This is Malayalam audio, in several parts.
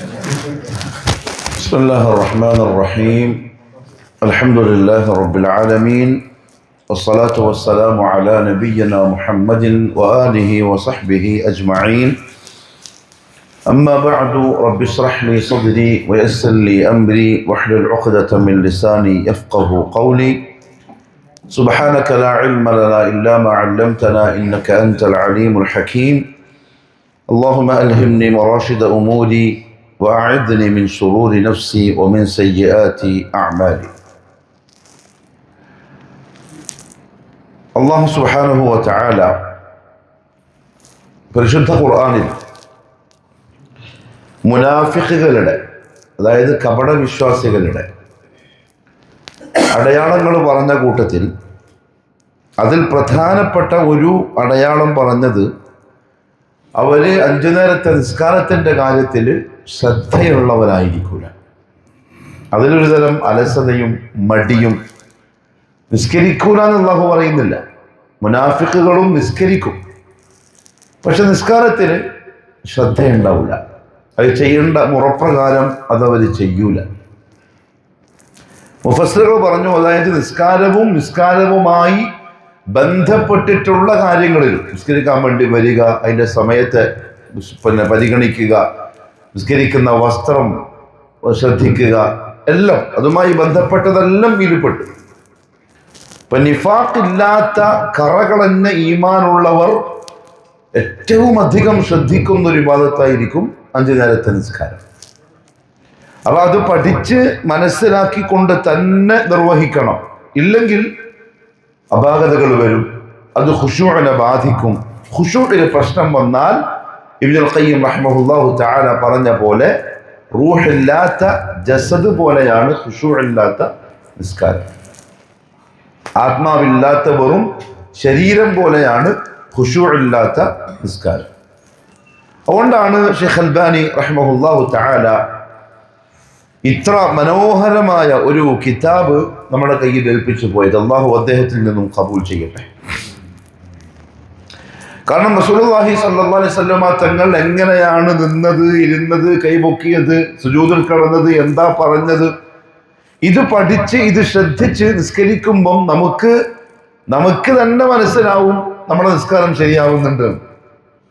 بسم الله الرحمن الرحيم. الحمد لله رب العالمين، والصلاة والسلام على نبينا محمد وآله وصحبه أجمعين. أما بعد، رب اشرح لي صدري ويسر لي أمري واحلل عقدة من لساني يفقه قولي. سبحانك لا علم لنا إلا ما علمتنا إنك أنت العليم الحكيم. اللهم ألهمني مراشد أموري وأعذني من شرور نفسي ومن سيئات أعمالي. അല്ലാഹു സുബ്ഹാനഹു വ തആല പരിശുദ്ധ ഖുർആനിൽ മുനാഫിഖുകളുടെ, അതായത് കപട വിശ്വാസികളുടെ അടയാളങ്ങൾ പറഞ്ഞ കൂട്ടത്തിൽ അതിൽ പ്രധാനപ്പെട്ട ഒരു അടയാളം പറഞ്ഞത് അവര് 5 നേരത്തെ നിസ്കാരത്തിൻ്റെ കാര്യത്തിൽ ശ്രദ്ധയുള്ളവരായിരിക്കില്ല. അതിലൊരു തരം അലസതയും മടിയും. നിസ്കരിക്കൂല എന്ന് അല്ലാഹു പറയുന്നില്ല. മുനാഫിക്കുകളും നിസ്കരിക്കും, പക്ഷെ നിസ്കാരത്തിന് ശ്രദ്ധയുണ്ടാവില്ല. അത് ചെയ്യേണ്ട മുറപ്രകാരം അതവർ ചെയ്യൂല. മുഫസ്സിറുകൾ പറഞ്ഞു, അതായത് നിസ്കാരവുമായി ബന്ധപ്പെട്ടിട്ടുള്ള കാര്യങ്ങളിൽ നിസ്കരിക്കാൻ വേണ്ടി വരിക, അതിൻ്റെ സമയത്തെ പരിഗണിക്കുക, നിസ്കരിക്കുന്ന വസ്ത്രം ശ്രദ്ധിക്കുക, എല്ലാം അതുമായി ബന്ധപ്പെട്ടതെല്ലാം ഇതിൽപ്പെട്ടു. ഇപ്പൊ നിഫാഖില്ലാത്ത കറകളഞ്ഞ ഈമാനുള്ളവർ ഏറ്റവും അധികം ശ്രദ്ധിക്കുന്ന ഒരു ഇബാദത്തായിരിക്കും 5 നേരത്തെ നിസ്കാരം. അപ്പൊ അത് പഠിച്ച് മനസ്സിലാക്കിക്കൊണ്ട് തന്നെ നിർവഹിക്കണം. ഇല്ലെങ്കിൽ അപാകതകൾ വരും, അത് ഖുശൂഇനെ ബാധിക്കും. ഖുശൂഇന് പ്രശ്നം വന്നാൽ ഇബ്നുൽ ഖയ്യിം റഹിമഹുല്ലാഹു തആല പറഞ്ഞ പോലെ റൂഹില്ലാത്ത ജസദ് പോലെയാണ് ഖുശൂഇല്ലാത്ത നിസ്കാരം. ആത്മാവില്ലാത്ത വെറും ശരീരം പോലെയാണ് ഖുശൂഇല്ലാത്ത നിസ്കാരം. അതുകൊണ്ടാണ് ഷെയ്ഖ് അൽബാനി റഹിമഹുല്ലാഹു തആല ഇത്ര മനോഹരമായ ഒരു കിതാബ് നമ്മുടെ കയ്യിൽ ഏൽപ്പിച്ചു പോയത്. അള്ളാഹു അദ്ദേഹത്തിൽ നിന്നും ഖബൂൽ ചെയ്യട്ടെ. കാരണം റസൂലുള്ളാഹി സ്വല്ലല്ലാഹു അലൈഹി വസല്ലമ തങ്ങൾ എങ്ങനെയാണ് നിന്നത്, ഇരുന്നത്, കൈപൊക്കിയത്, സുജൂദിൽ കിടന്നത്, എന്താ പറഞ്ഞത്, ഇത് പഠിച്ച് ഇത് ശ്രദ്ധിച്ച് നിസ്കരിക്കുമ്പം നമുക്ക് തന്നെ മനസ്സിലാവും നമ്മുടെ നിസ്കാരം ശരിയാവുന്നുണ്ട്,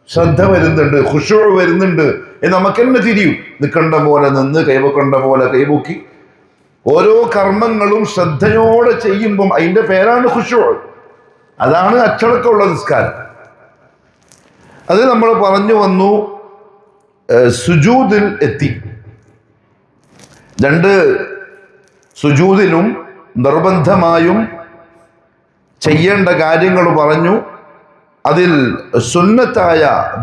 ശ്രദ്ധ വരുന്നുണ്ട്, ഖുശൂ വരുന്നുണ്ട് എന്ന് നമുക്ക് തന്നെ തിരിയും. നിൽക്കേണ്ട പോലെ നിന്ന്, കൈപൊക്കേണ്ട പോലെ കൈപൊക്കി ഓരോ കർമ്മങ്ങളും ശ്രദ്ധയോടെ ചെയ്യുമ്പം അതിൻ്റെ പേരാണ് ഖുശൂ. അതാണ് അച്ചടക്കമുള്ള നിസ്കാരം. അത് നമ്മൾ പറഞ്ഞു വന്നു. സുജൂദിൽ എത്തി. 2 സുജൂദിലും നിർബന്ധമായും ചെയ്യേണ്ട കാര്യങ്ങൾ പറഞ്ഞു. അതിൽ സുന്നത്തായ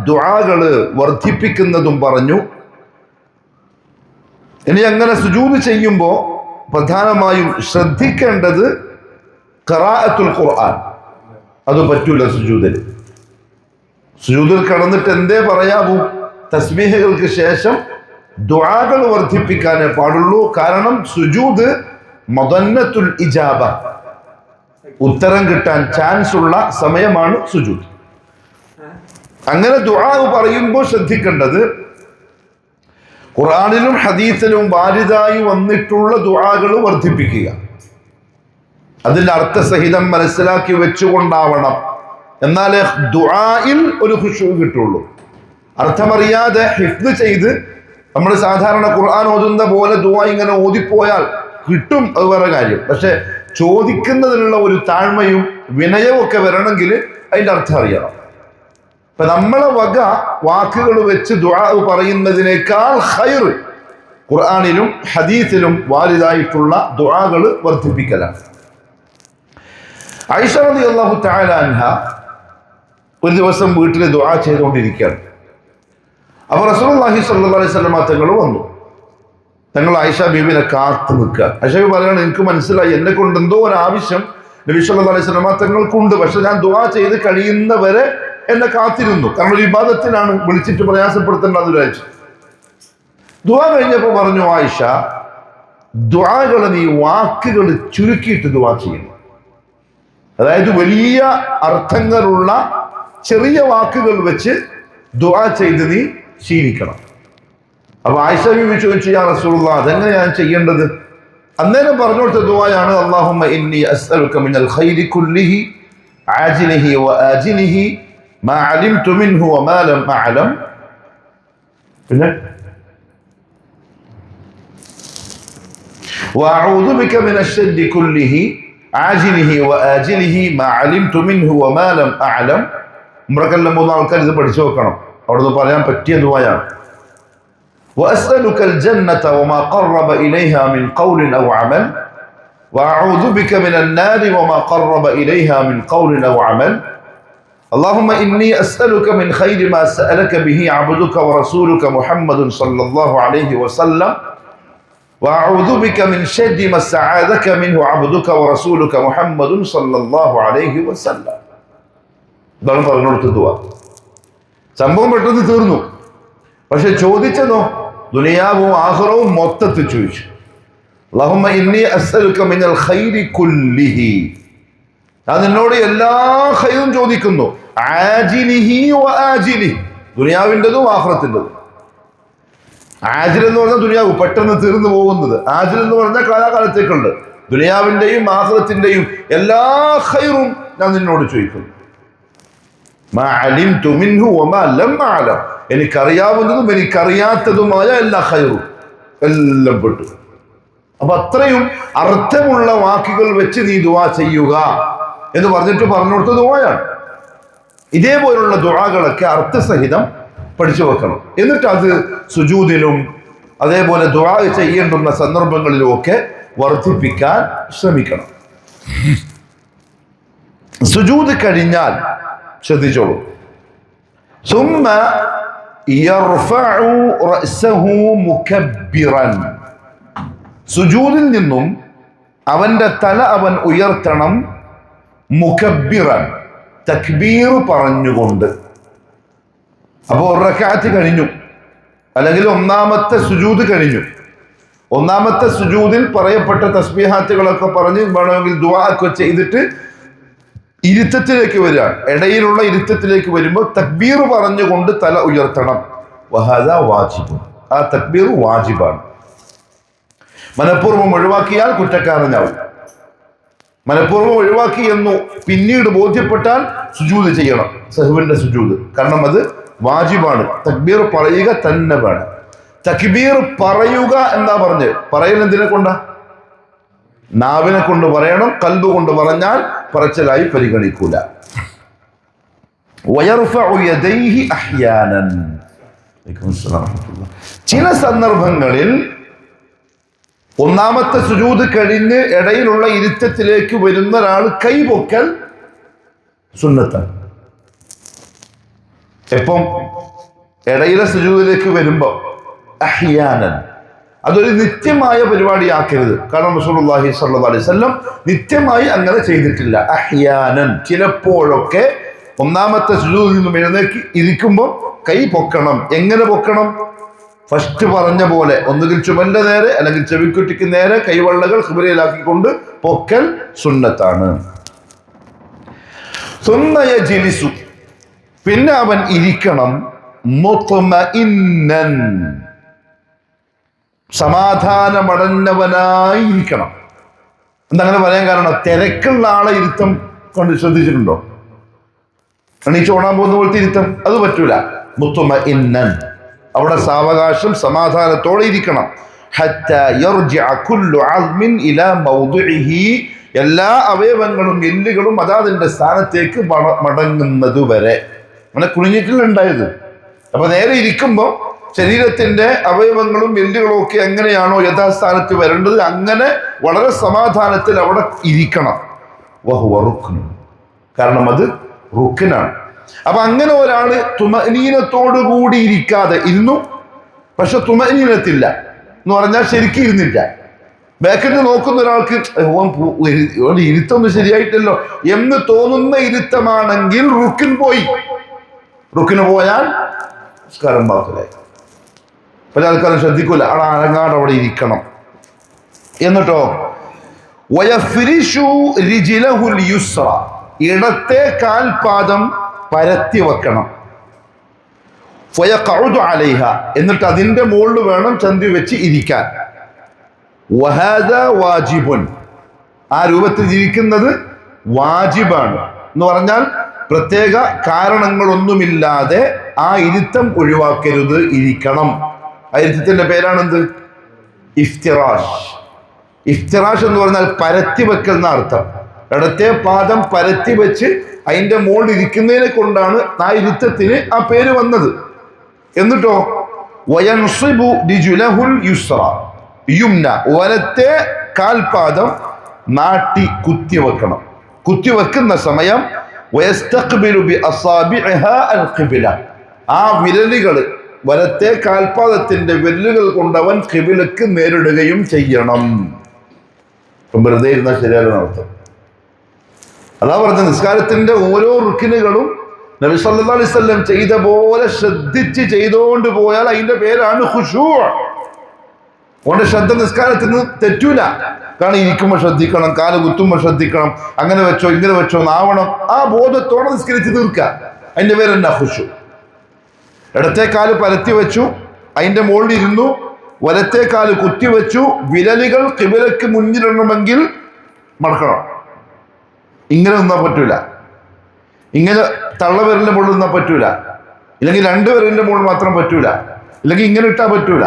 ദുആകള് വർദ്ധിപ്പിക്കുന്നതും പറഞ്ഞു. ഇനി അങ്ങനെ സുജൂദ് ചെയ്യുമ്പോൾ പ്രധാനമായും ശ്രദ്ധിക്കേണ്ടത് ഖിറാഅത്തുൽ ഖുർആൻ. അത് പറ്റൂല സുജൂദിൽ കടന്നിട്ട് എന്തേ പറയാവൂ, തസ്ബീഹുകൾക്ക് ശേഷം ദുആകൾ വർദ്ധിപ്പിക്കാനേ പാടുള്ളൂ. കാരണം സുജൂദ് മദന്നത്തുൽ ഇജാബ, ഉത്തരം കിട്ടാൻ ചാൻസ് ഉള്ള സമയമാണ് സുജൂദ്. അങ്ങനെ ദുആ പറയുമ്പോൾ ശ്രദ്ധിക്കേണ്ടത് ഖുർആനിലും ഹദീസിലും വാരിദായി വന്നിട്ടുള്ള ദുആകൾ വർദ്ധിപ്പിക്കുക. അതിന്റെ അർത്ഥസഹിതം മനസ്സിലാക്കി വെച്ചുകൊണ്ടാവണം. എന്നാലേ ദുആയിൽ ഒരു ഖുശൂ കിട്ടുള്ളൂ. അർത്ഥമറിയാതെ ഹിഫ്ദ് ചെയ്ത് നമ്മൾ സാധാരണ ഖുർആൻ ഓതുന്ന പോലെ ദുആ ഇങ്ങനെ ഓതിപ്പോയാൽ കിട്ടും, അത് വേറെ കാര്യം. പക്ഷെ ചോദിക്കുന്നതിനുള്ള ഒരു താഴ്മയും വിനയവും ഒക്കെ വരണമെങ്കിൽ അതിൻ്റെ അർത്ഥം അറിയണം. ഇപ്പൊ നമ്മളെ വക വാക്കുകൾ വെച്ച് ദുആ പറയുന്നതിനേക്കാൾ ഖൈർ ഖുർആനിലും ഹദീസിലും വാരിദായിട്ടുള്ള ദുആകൾ വർദ്ധിപ്പിക്കലാണ്. ആയിഷ റളിയല്ലാഹു തആല അൻഹ ഒരു ദിവസം വീട്ടിൽ ദുആ ചെയ്തുകൊണ്ടിരിക്കുകയാണ്. അപ്പൊ റസൂലുള്ളാഹി സ്വല്ലല്ലാഹു അലൈഹി വസല്ലം തങ്ങൾ വന്നു. തങ്ങൾ ആയിഷ ബീവിനെ കാത്തു നിൽക്കുക. ആയിഷ ബീവി പറയാണ്, എനിക്ക് മനസ്സിലായി എന്നെ കൊണ്ട് എന്തോ ഒരു ആവശ്യം നബി സല്ലല്ലാഹു അലൈഹി വസല്ലം തങ്ങൾക്കുണ്ട്, പക്ഷെ ഞാൻ ദുആ ചെയ്ത് കഴിയുന്നവരെ എന്നെ കാത്തിരുന്നു. കാരണം ഒരു ഇബാദത്തിനാണ്, വിളിച്ചിട്ട് പ്രയാസപ്പെടുത്തേണ്ടെന്ന് വിചാരിച്ചു. ദുആ കഴിഞ്ഞപ്പോൾ പറഞ്ഞു, ആയിഷ, ദുആകൾ നീ വാക്കുകൾ ചുരുക്കിയിട്ട് ദുആ ചെയ്യുന്നു. അതായത് വലിയ അർത്ഥങ്ങളുള്ള ചെറിയ വാക്കുകൾ വെച്ച് ദുആ ചെയ്ത് നീ ശീലിക്കണം. അപ്പൊ ആയിഷ ബീവി ചോദിച്ചു, യാ റസൂലുള്ളാഹ്, അതെങ്ങനെ ഞാൻ ചെയ്യേണ്ടത്? അന്നേരം പറഞ്ഞു കൊടുത്ത ദുആയാണ് അല്ലാഹുമ്മ ഇന്നി അസ്അലുക മിനൽ ഖൈരി കുല്ലിഹി ആജിലിഹി വആജിലിഹി മാ അലിംതു മിൻഹു വമാ ലം അഅലം. പിന്നെ വഅഊദു ബിക മിനശ് ശർരി കുല്ലിഹി ആജിലിഹി വആജിലിഹി മാ അലിംതു മിൻഹു വമാ ലം അഅലം. ഉംറക്കെല്ലാം പോകുന്ന ആൾക്കാർ ഇത് പഠിച്ചു വെക്കണം. അവിടുന്ന് പറയാൻ പറ്റിയ ദുആയാണ്. وأسألك الجنة وما قرب إليها من قول أو عمل وأعوذ بك من النار وما قرب إليها من قول أو عمل اللهم إني أسألك من خير ما سألك به عبدك ورسولك محمد صلى الله عليه وسلم وأعوذ بك من شر ما استعاذك منه عبدك ورسولك محمد صلى الله عليه وسلم. ഇതാണ് പറഞ്ഞു കൊടുത്ത ദുആ. സംഭവം പെട്ടെന്ന് തീർന്നു. പക്ഷെ ചോദിച്ചതോ ദുനിയാവും ആഖിറവും മൊത്തത്തിൽ ചോദിച്ചു. അല്ലാഹുമ്മ ഇന്നി അസ്അലുക മിനൽ ഖൈരി കുല്ലിഹി, ഞാൻ നിന്നോട് എല്ലാ ഖൈറും ചോദിക്കുന്നു. ആജിലിഹി വആജിലിഹി, ദുനിയാവിൻ്റെതും ആഖിറത്തിൻ്റെതും. ആജിൽ എന്ന് പറഞ്ഞാൽ ദുനിയാവ് പെട്ടെന്ന് തീർന്നു പോകുന്നത്. ആജിൽ എന്ന് പറഞ്ഞാൽ കാലാകാലത്തേക്കുണ്ട്. ദുനിയാവിൻ്റെയും ആഖിറത്തിൻ്റെയും എല്ലാ ഖൈറും ഞാൻ നിന്നോട് ചോദിക്കുന്നു. മാ അലിംതു മിൻഹു വമാ ലം അഅലം, എനിക്കറിയാവുന്നതും എനിക്കറിയാത്തതുമായ എല്ലാ ഖൈറും എല്ലാം പെട്ടു. അപ്പൊ അത്രയും അർത്ഥമുള്ള വാക്കുകൾ വെച്ച് നീ ദുആ ചെയ്യുക എന്ന് പറഞ്ഞിട്ട് പറഞ്ഞു കൊടുത്ത ദുആയാണ്. ഇതേപോലുള്ള ദുആകളൊക്കെ അർത്ഥസഹിതം പഠിച്ചു വെക്കണം. എന്നിട്ട് അത് സുജൂദിലും അതേപോലെ ദുആ ചെയ്യേണ്ടുന്ന സന്ദർഭങ്ങളിലും ഒക്കെ വർദ്ധിപ്പിക്കാൻ ശ്രമിക്കണം. സുജൂദ് കഴിഞ്ഞാൽ ശ്രദ്ധിച്ചോളൂ, സുമ്മ യർഫഉ റഅസഹു മുകബ്ബിറൻ, സുജൂദിൽ നിന്നും അവന്റെ തല അവൻ ഉയർത്തണം. മുകബ്ബിറൻ, തക്ബീർ പറഞ്ഞുകൊണ്ട്. അപ്പോൾ ഒരു റക്അത്ത് കഴിഞ്ഞു, അല്ലെങ്കിൽ ഒന്നാമത്തെ സുജൂദ് കഴിഞ്ഞു. ഒന്നാമത്തെ സുജൂദിൽ പറയപ്പെട്ട തസ്ബീഹാത്തുകളൊക്കെ പറഞ്ഞ് വേണമെങ്കിൽ ദുആ ഒക്കെ ചെയ്തിട്ട് ഇരുത്തത്തിലേക്ക് വരികയാണ്. ഇടയിലുള്ള ഇരുത്തത്തിലേക്ക് വരുമ്പോൾ തക്ബീർ പറഞ്ഞുകൊണ്ട് തല ഉയർത്തണം. വഹദ വാജിബ്, ആ തക്ബീർ വാജിബാണ്. മനഃപൂർവ്വം ഒഴിവാക്കിയാൽ കുറ്റക്കാരനാവും. മനഃപൂർവ്വം ഒഴിവാക്കി എന്നു പിന്നീട് ബോധ്യപ്പെട്ടാൽ സുജൂദ് ചെയ്യണം, സഹ്വിന്റെ സുജൂദ്. കാരണം അത് വാജിബാണ്. തക്ബീർ പറയുക തന്നെ വേണം. തക്ബീർ പറയുക എന്താ പറഞ്ഞ് പറയൽ എന്തിനെ കൊണ്ടാ? നാവിനെ കൊണ്ട് പറയണം. ഖൽബ് കൊണ്ട് പറഞ്ഞാൽ പറച്ചിലായി പരിഗണിക്കൂല. വയർഫഉ യദൈഹി അഹ്യാനൻ, ചില സന്ദർഭങ്ങളിൽ ഒന്നാമത്തെ സുജൂദ് കഴിഞ്ഞ് ഇടയിലുള്ള ഇരുത്തത്തിലേക്ക് വരുന്ന ഒരാൾ കൈപൊക്കൽ സുന്നത്താണ്. എപ്പം? ഇടയിലെ സുജൂദിലേക്ക് വരുമ്പോ അഹ്യാനൻ. അതൊരു നിത്യമായ പരിപാടിയാക്കരുത്. കാരണം റസൂലുള്ളാഹി സ്വല്ലല്ലാഹു അലൈഹി വസല്ലം നിത്യമായി അങ്ങനെ ചെയ്തിട്ടില്ല. അഹ്യാനൻ, ചിലപ്പോഴൊക്കെ ഒന്നാമത്തെ സുജൂദിൽ നിന്നും എഴുന്നേക്ക് ഇരിക്കുമ്പോൾ കൈ പൊക്കണം. എങ്ങനെ പൊക്കണം? ഫസ്റ്റ് പറഞ്ഞ പോലെ, ഒന്നുകിൽ ചുമലിന്റെ നേരെ അല്ലെങ്കിൽ ചെവിക്കുറ്റിക്ക് നേരെ കൈവള്ളകൾ ഖിബ്ലയിലാക്കിക്കൊണ്ട് പൊക്കൽ സുന്നത്താണ്. സുമ്മ യജ്ലിസു, പിന്നെ അവൻ ഇരിക്കണം. മുത്മഇന്നൻ, സമാധാനമടഞ്ഞവനായിരിക്കണം. എന്തങ്ങനെ പറയാൻ കാരണം? തിരക്കുള്ള ആളെ ഇരുത്തം കൊണ്ട് ശ്രദ്ധിച്ചിട്ടുണ്ടോ? എണീച്ച് ഓടാൻ പോകുന്ന പോലത്തെ ഇരുത്തം അത് പറ്റൂല. മുത്മഇന്നൻ, അവിടെ സാവകാശം സമാധാനത്തോടെ ഇരിക്കണം. ഹത്താ യർജിഅ കുല്ലു അസ്മിൻ ഇലാ മൗദിഇഹി, എല്ലാ അവയവങ്ങളും എല്ലുകളും അതാതിന്റെ സ്ഥാനത്തേക്ക് മടങ്ങുന്നത് വരെ. അങ്ങനെ കുനിഞ്ഞിട്ടില്ല ഉണ്ടായത്. അപ്പൊ നേരെ ഇരിക്കുമ്പോൾ ശരീരത്തിന്റെ അവയവങ്ങളും എല്ലുകളും ഒക്കെ എങ്ങനെയാണോ യഥാസ്ഥാനത്ത് വരേണ്ടത് അങ്ങനെ വളരെ സമാധാനത്തിൽ അവിടെ ഇരിക്കണം. വഹുവ റുക്ൻ, കാരണം അത് റുക്നാണ്. അപ്പൊ അങ്ങനെ ഒരാള് തുമഅനീനത്തോടു കൂടി ഇരിക്കാതെ ഇരുന്നു, പക്ഷെ തുമഅനീനത്തില്ല എന്ന് പറഞ്ഞാൽ ശരിക്കും ഇരുന്നില്ല. ബാക്കിൽ നോക്കുന്ന ഒരാൾക്ക് ഇരുത്തൊന്നും ശരിയായിട്ടല്ലോ എന്ന് തോന്നുന്ന ഇരുത്തമാണെങ്കിൽ റുക്കിൻ പോയി. റുക്കിന് പോയാൽ നിസ്കാരം ബാത്തിലായി. പല ആൾക്കാരും ശ്രദ്ധിക്കൂല, അവിടെ അനങ്ങാട് അവിടെ ഇരിക്കണം. എന്നിട്ടോ വയഫ്രിഷു റിജ്ലഹുൽ യുസ്ര, ഇടത്തെ കാൽപാദം പരത്തി വെക്കണം. ഫയഖഉദു അലൈഹ, എന്നിട്ട് അതിന്റെ മുകളിൽ വേണം ചന്തി വെച്ച് ഇരിക്കാൻ. വഹാദാ വാജിബുൻ, ആ രൂപത്തിൽ ഇരിക്കുന്നത് വാജിബാണ് എന്ന് പറഞ്ഞാൽ പ്രത്യേക കാരണങ്ങളൊന്നുമില്ലാതെ ആ ഇരുത്തം ഒഴിവാക്കരുത്, ഇരിക്കണം. ആ ഇരുത്തത്തിന്റെ പേരാണെന്ത്? ഇഫ്തിറാഷ്. ഇഫ്തിറാഷ് എന്ന് പറഞ്ഞാൽ പരത്തി വെക്കൽ എന്ന അർത്ഥം. ഇടത്തെ പാദം പരത്തി വെച്ച് അതിന്റെ മുകളിൽ ഇരിക്കുന്നതിനെ കൊണ്ടാണ് ആ ഇരുത്തത്തിന് ആ പേര് വന്നത്. എന്നിട്ടോ വയൻസിബു രിജുലഹുൽ യുസ്റ യുംന, വലത്തെ കാൽപാദം നാട്ടി കുത്തിവെക്കണം. കുത്തിവെക്കുന്ന സമയം വയസ്തഖ്ബിലു ബിഅസാബിഇഹാ അൽഖിബ്ല, ആ വിരലുകൾ, വലത്തെ കാൽപാദത്തിന്റെ വിരലുകൾ കൊണ്ടവൻ ഖിബിലക്ക് നേരിടുകയും ചെയ്യണം. വെറുതെ ഇരുന്ന ശരിയായ അർത്ഥം അതാ പറഞ്ഞ നിസ്കാരത്തിന്റെ ഓരോ റുക്കിനുകളും നബി സല്ലല്ലാഹു അലൈഹി വസല്ലം ചെയ്ത പോലെ ശ്രദ്ധിച്ച് ചെയ്തുകൊണ്ട് പോയാൽ അതിന്റെ പേരാണ് ഖുശൂ. അതുകൊണ്ട് ശ്രദ്ധ നിസ്കാരത്തിന് തെറ്റൂല. കാരണം ഇരിക്കുമ്പോൾ ശ്രദ്ധിക്കണം, കാല് കുത്തുമ്പോൾ ശ്രദ്ധിക്കണം, അങ്ങനെ വെച്ചോ ഇങ്ങനെ വെച്ചോ എന്നാവണം. ആ ബോധത്തോടെ നിസ്കരിച്ച് തീർക്കുക, അതിന്റെ പേരെന്നാ ഖുശൂ. ഇടത്തെ കാല് പരത്തി വെച്ചു, അതിന്റെ മുകളിൽ ഇരുന്നു, വലത്തെ കാല് കുത്തിവെച്ചു, വിരലുകൾ ഖിബലക്ക് മുന്നിലിടണമെങ്കിൽ മടക്കണം. ഇങ്ങനെ നിന്നാ പറ്റൂല, ഇങ്ങനെ തള്ളവിരലിന്റെ മുകളിൽ നിന്നാ പറ്റൂല, ഇല്ലെങ്കിൽ രണ്ട് വിരലിന്റെ മുകളിൽ മാത്രം പറ്റൂല, ഇല്ലെങ്കിൽ ഇങ്ങനെ ഇട്ടാ പറ്റൂല.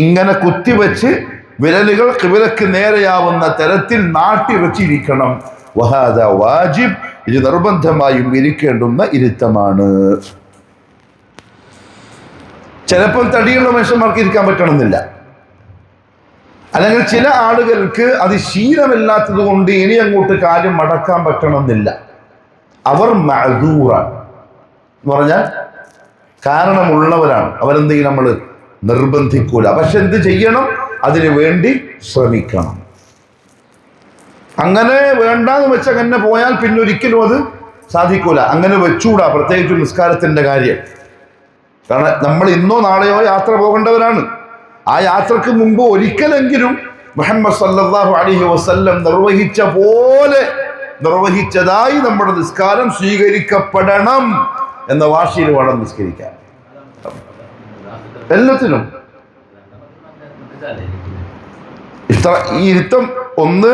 ഇങ്ങനെ കുത്തിവെച്ച് വിരലുകൾ ഖിബലക്ക് നേരെയാവുന്ന തരത്തിൽ നാട്ടി വെച്ചിരിക്കണം. വഹാദാ വാജിബ്, ഇത് നിർബന്ധമായും ഇരിക്കേണ്ടുന്ന ഇരുത്തമാണ്. ചിലപ്പോൾ തടിയുള്ള മനുഷ്യന്മാർക്ക് ഇരിക്കാൻ പറ്റണമെന്നില്ല, അല്ലെങ്കിൽ ചില ആളുകൾക്ക് അത് ശീലമില്ലാത്തത് കൊണ്ട് ഇനി അങ്ങോട്ട് കാര്യം മടക്കാൻ പറ്റണമെന്നില്ല. അവർ മഅ്ദൂറാണ് എന്ന് പറഞ്ഞാൽ കാരണമുള്ളവരാണ്. അവരെന്തെങ്കിലും നമ്മൾ നിർബന്ധിക്കൂല. പക്ഷെ എന്ത് ചെയ്യണം? അതിനു വേണ്ടി ശ്രമിക്കണം. അങ്ങനെ വേണ്ടാന്ന് വെച്ച് അങ്ങനെ പോയാൽ പിന്നെ ഒരിക്കലും അത് സാധിക്കൂല. അങ്ങനെ വെച്ചൂടാ, പ്രത്യേകിച്ച് നിസ്കാരത്തിന്റെ കാര്യം. കാരണം നമ്മൾ ഇന്നോ നാളെയോ യാത്ര പോകേണ്ടവരാണ്. ആ യാത്രക്ക് മുമ്പ് ഒരിക്കലെങ്കിലും മുഹമ്മദ് സല്ലല്ലാഹു അലൈഹി വസല്ലം നിർവഹിച്ച പോലെ നിർവഹിച്ചതായി നമ്മുടെ നിസ്കാരം സ്വീകരിക്കപ്പെടണം എന്ന വാശിയിൽ വേണം നിസ്കരിക്കാൻ. എല്ലാത്തിനും ഈ ഇരുത്തം 1,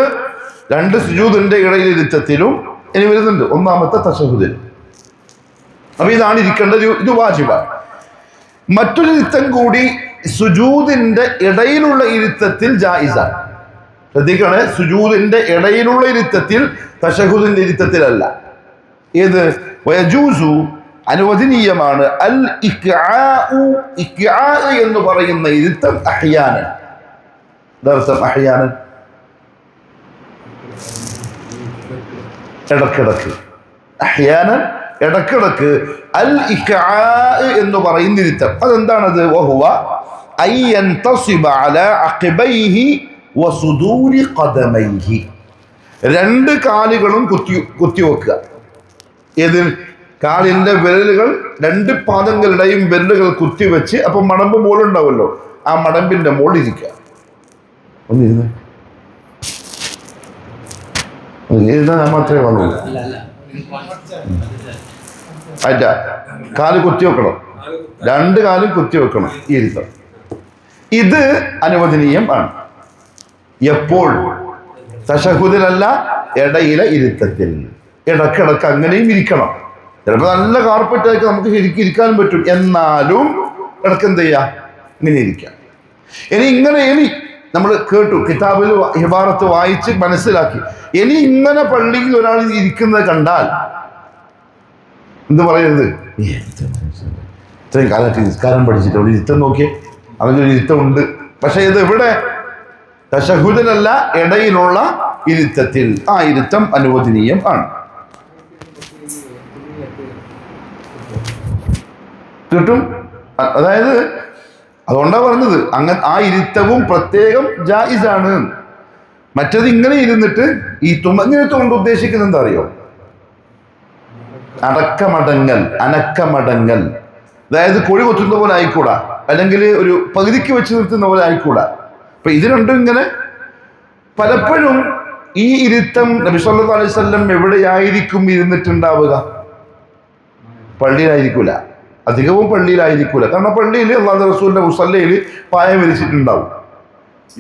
2 സുജൂദിന്റെ ഇടയിൽ ഇരുത്തത്തിലും ഇനി വരുന്നുണ്ട്, 1-ാമത്തെ തശഹുദിൽ. അപ്പൊ ഇതാണ് ഇരിക്കേണ്ടത്, ഇത് വാജിബാണ്. മറ്റൊരു ഇരുത്തം കൂടി സുജൂദിന്റെ ഇടയിലുള്ള ഇരുത്തത്തിൽ ജായിസാണ്. ശ്രദ്ധിക്കണേ, സുജൂദിന്റെ ഇടയിലുള്ള ഇരുത്തത്തിൽ, തശഹുദിന്റെ ഇരുത്തത്തിലല്ല. ഏത്? വയജൂസു, അനുവദനീയമാണ്. അൽ ഇഖ്ആഉ, ഇഖ്ആഅ് എന്ന് പറയുന്ന ഇരുത്തം അഹ്യാനൻ. ദർസം അഹ്യാനൻ ഇടക്കിടക്ക്, അഹ്യാനൻ ഇടക്കിടക്ക്. അൽ ഇഖ്ആഅ് എന്ന് പറയുന്ന ഇരുത്തം അതെന്താണത്? വഹുവ അൻ യൻതസിബ അലാ അഖബൈഹി വസുദൂരി ഖദമൈഹി, 2 കാലുകളും കുത്തിവെക്കുക. ഏത്? കാലിന്റെ വിരലുകൾ, 2 പാദങ്ങളുടെയും വിരലുകൾ കുത്തിവെച്ച്, അപ്പൊ മടമ്പ് മുകളുണ്ടാവുമല്ലോ, ആ മടമ്പിന്റെ മുകളിൽ ഇരിക്കുക. ഒന്നിരുന്ന് ഞാൻ മാത്രമേ വന്നുള്ളൂ. അല്ല, കാല് കുത്തിവെക്കണം, 2 കാലും കുത്തിവെക്കണം. ഈ ഇരുത്തം ഇത് അനുവദനീയം ആണ്. എപ്പോൾ? തശഹുദിലല്ല, ഇടയിലെ ഇരുത്തത്തിൽ. ഇടക്കിടക്ക് അങ്ങനെയും ഇരിക്കണം. ചിലപ്പോൾ നല്ല കാർപ്പറ്റായിട്ട് നമുക്ക് ശരിക്കും ഇരിക്കാനും പറ്റും, എന്നാലും ഇടക്ക് എന്ത് ചെയ്യാം? ഇങ്ങനെ ഇരിക്കാം. ഇനി നമ്മൾ കേട്ടു, കിതാബിൽ ഇബാറത്ത് വായിച്ച് മനസ്സിലാക്കി. ഇനി ഇങ്ങനെ പള്ളിയിൽ ഒരാൾ ഇരിക്കുന്നത് കണ്ടാൽ എന്ത് പറയരുത്? ഇത്രയും കാലത്ത് നിസ്കാരം പഠിച്ചിട്ട് ഒരു ഇരുത്തം നോക്കിയേ, അതിനൊരു ഇരുത്തമുണ്ട്. പക്ഷെ ഇത് എവിടെ? തശഹുദിലല്ല, ഇടയിലുള്ള ഇരുത്തത്തിൽ. ആ ഇരുത്തം അനുവദനീയം ആണ്. കിട്ടും. അതായത് അതുകൊണ്ടാണ് പറഞ്ഞത്, അങ്ങനെ ആ ഇരുത്തവും പ്രത്യേകം ജായിസാണ്. മറ്റത് ഇങ്ങനെ ഇരുന്നിട്ട് ഈ തുമങ്ങനത്തെ കൊണ്ട് ഉദ്ദേശിക്കുന്നത് എന്താ അറിയോ? അനക്കമടങ്ങൽ. അതായത് കൊഴി കൊത്തുന്ന പോലെ ആയിക്കൂടാ, അല്ലെങ്കിൽ ഒരു പകുതിക്ക് വെച്ച് നിർത്തുന്ന പോലെ ആയിക്കൂടാ. അപ്പൊ ഇത് രണ്ടും ഇങ്ങനെ. പലപ്പോഴും ഈ ഇരുത്തം നബി സല്ലല്ലാഹു അലൈഹി വസല്ലം എവിടെയായിരിക്കും ഇരുന്നിട്ടുണ്ടാവുക? പള്ളിയിലായിരിക്കൂല, അധികവും പള്ളിയിലായിരിക്കൂല. കാരണം പള്ളിയിൽ അല്ലാഹു റസൂലിന്റെ മുസല്ലയിൽ പായ വിരിച്ചിട്ടുണ്ടാവും.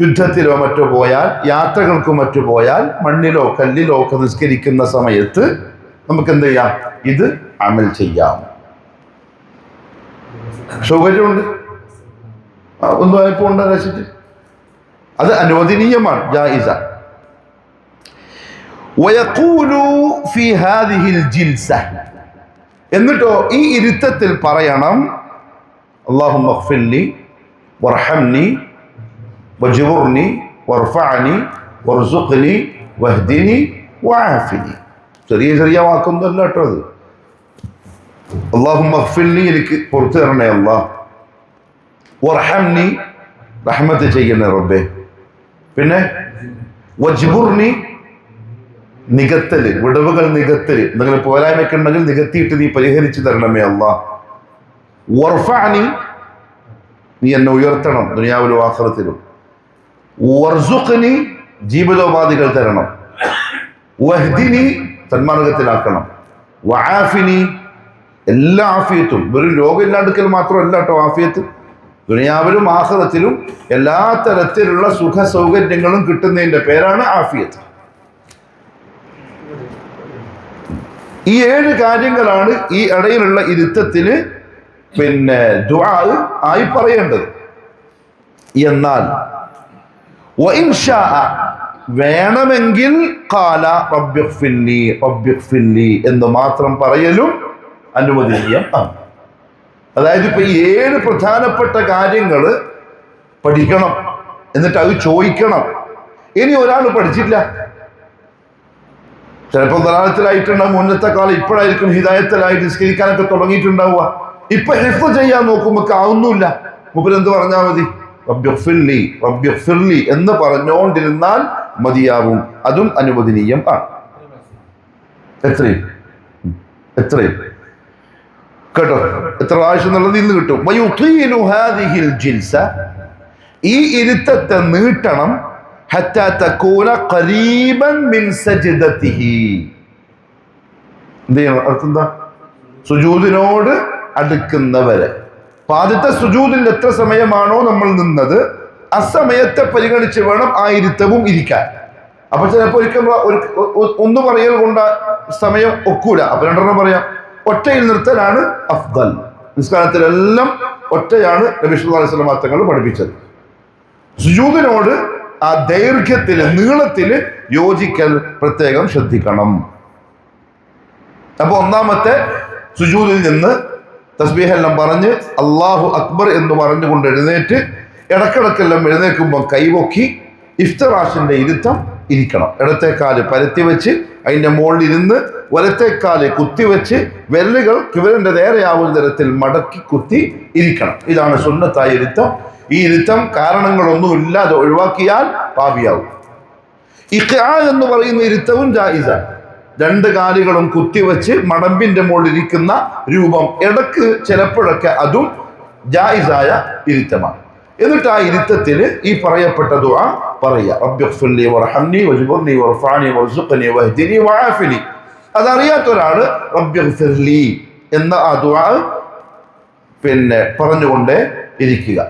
യുദ്ധത്തിലോ മറ്റോ പോയാൽ, യാത്രകൾക്കോ മറ്റോ പോയാൽ, മണ്ണിലോ കല്ലിലോ ഒക്കെ നിസ്കരിക്കുന്ന സമയത്ത് നമുക്ക് എന്ത് ചെയ്യാം? ഇത് അമൽ ചെയ്യാം. സൗകര്യമുണ്ട്, ഒന്നും വായ്പ ഉണ്ട് വെച്ചിട്ട് അത് അനുവദനീയമാണ്, ജായിസ. എന്നിട്ടോ ഈ ഇരുത്തത്തിൽ പറയണം, അല്ലാഹുമ്മ ഗ്ഫിർലി വർഹംനി വജ്ബുർനി വർഫഅനി വർസുഖ്നി വഹ്ദിനി വആഫിനി. ചെറിയ ചെറിയ വാക്കൊന്നുമല്ല കേട്ടോ അത്. അല്ലാഹുമ്മ ഗ്ഫിർലി, എനിക്ക് പുറത്തു തരണേ അല്ലാഹ്. വർഹംനി, റഹ്മത്ത് ചെയ്യണേ റബ്ബേ. പിന്നെ വജ്ബുർനി, നികത്തല്, വിടവുകൾ നികത്തല്, എന്തെങ്കിലും പോരായ്മയൊക്കെ ഉണ്ടെങ്കിൽ നികത്തിയിട്ട് നീ പരിഹരിച്ചു തരണമേ അല്ലാഹ്. വർഫഅനി, നീ എന്നെ ഉയർത്തണം ദുനിയാവിലും ആഖിറത്തിലും. വർസുഖ്നി, ജീവിതോപാധികൾ തരണം. വഹ്ദിനി, സന്മാർഗത്തിലാക്കണം. വആഫിനി, എല്ലാ ആഫിയത്തും, വെറും രോഗമില്ലാണ്ടിക്കൽ മാത്രമല്ല കേട്ടോ ആഫിയത്ത്, ദുനിയാവിലും ആഖിറത്തിലും എല്ലാ തരത്തിലുള്ള സുഖ സൗകര്യങ്ങളും കിട്ടുന്നതിന്റെ പേരാണ് ആഫിയത്ത്. ഈ 7 കാര്യങ്ങളാണ് ഈ ഇടയിലുള്ള ഇരുത്തത്തിന് പിന്നെ ദുആ ആയി പറയേണ്ടത്. എന്നാൽ വേണമെങ്കിൽ ഖാല റബ്ബിഗ്ഫിർലി റബ്ബിഗ്ഫിർലി എന്ന് മാത്രം പറയലും അനുവദനീയം ആണ്. അതായത് ഇപ്പൊ ഈ 7 പ്രധാനപ്പെട്ട കാര്യങ്ങൾ പഠിക്കണം, എന്നിട്ട് അത് ചോദിക്കണം. ഇനി ഒരാൾ പഠിച്ചില്ല, ചിലപ്പോൾ ദലാലത്തിലായിട്ടുണ്ടാവും, മുന്നത്തെ കാലം ഇപ്പോഴായിരിക്കും ഹിദായത്തിലായി നിസ്കരിക്കാനൊക്കെ തുടങ്ങിയിട്ടുണ്ടാവുക. ഇപ്പൊ ഹിഫ്ള് ചെയ്യാൻ നോക്കുമ്പോൾ ആവുന്നില്ല. മുമ്പിൽ എന്ത് പറഞ്ഞാൽ മതി? റബ്ബിഗ്ഫിർലി റബ്ബിഗ്ഫിർലി എന്ന് പറഞ്ഞുകൊണ്ടിരുന്നാൽ മതിയാവും. അതും അനുവദനീയം ആണ്. എത്രയും കേട്ടോ, എത്ര പ്രാവശ്യം എന്നുള്ളത് ഇന്ന് കിട്ടും. വയുഖീലു ഹാദിഹിൽ ജിൽസ, ഈ ഇരുത്തത്തെ നീട്ടണം. ഹത്താ തകൂന ഖരീബൻ മിൻ സജ്ദതിഹി, എന്ത് ചെയ്യണം? അർത്ഥം സുജൂദിനോട് അടുക്കുന്നവരെ. ആദ്യത്തെ സുജൂദിൽ എത്ര സമയമാണോ നമ്മൾ നിന്നത്, അസമയത്തെ പരിഗണിച്ച് വേണം ആ ഇരുത്തവും ഇരിക്കാൻ. അപ്പൊ ചിലപ്പോൾ ഒന്ന് പറയൽ കൊണ്ട് സമയം ഒക്കൂല, അപ്പൊ 2 പറയാം. ഒറ്റയിൽ നിർത്തലാണ് അഫ്ദൽ. നിസ്കാരത്തിലെല്ലാം ഒറ്റയാണ് നബി സല്ലല്ലാഹു അലൈഹി വസല്ലം തങ്ങൾ പഠിപ്പിച്ചത്. സുജൂദിനോട് ആ ദൈർഘ്യത്തില്, നീളത്തില് യോജിക്കൽ പ്രത്യേകം ശ്രദ്ധിക്കണം. അപ്പൊ ഒന്നാമത്തെ സുജൂദിൽ നിന്ന് തസ്ബീഹെല്ലാം പറഞ്ഞ് അല്ലാഹു അക്ബർ എന്ന് പറഞ്ഞുകൊണ്ട് എഴുന്നേറ്റ്, ഇടക്കിടക്കെല്ലാം എഴുന്നേൽക്കുമ്പോൾ കൈവൊക്കി ഇഫ്തിറാഷിന്റെ ഇരുത്തം ഇരിക്കണം. ഇടത്തേക്കാല് പരത്തി വെച്ച് അതിന്റെ മുകളിൽ ഇരുന്ന് വലത്തേക്കാല് കുത്തിവെച്ച് വിരലുകൾ കിവരന്റെ നേരെയാവുന്ന തരത്തിൽ മടക്കി കുത്തി ഇരിക്കണം. ഇതാണ് സുന്നത്തായ ഇരുത്തം. ഈ ഇരുത്തം കാരണങ്ങളൊന്നും ഇല്ലാതെ ഒഴിവാക്കിയാൽ പാപിയാവും. ഇഖ്ആ എന്ന് പറയുന്ന ഇരുത്തവും ജായിസാണ്. 2 കാലുകളും കുത്തിവെച്ച് മടമ്പിന്റെ മുകളിൽ ഇരിക്കുന്ന രൂപം ഇടക്ക് ചിലപ്പോഴൊക്കെ അതും ജായിസായ ഇരുത്തമാണ്. എന്നിട്ട് ആ ഇരുത്തത്തിൽ ഈ പറയപ്പെട്ട ദുആ പറയുക, റബ്ബിഗ്ഫിർലി വർഹംനി വജ്ബുർനി വർഫഅനി വർസുഖ്നി വഹ്ദിനി വആഫിനി. അതറിയാത്ത ഒരാള് റബ്ബിഗ്ഫിർലി എന്ന ആ ദുആ പിന്നെ പറഞ്ഞുകൊണ്ടേ ഇരിക്കുക.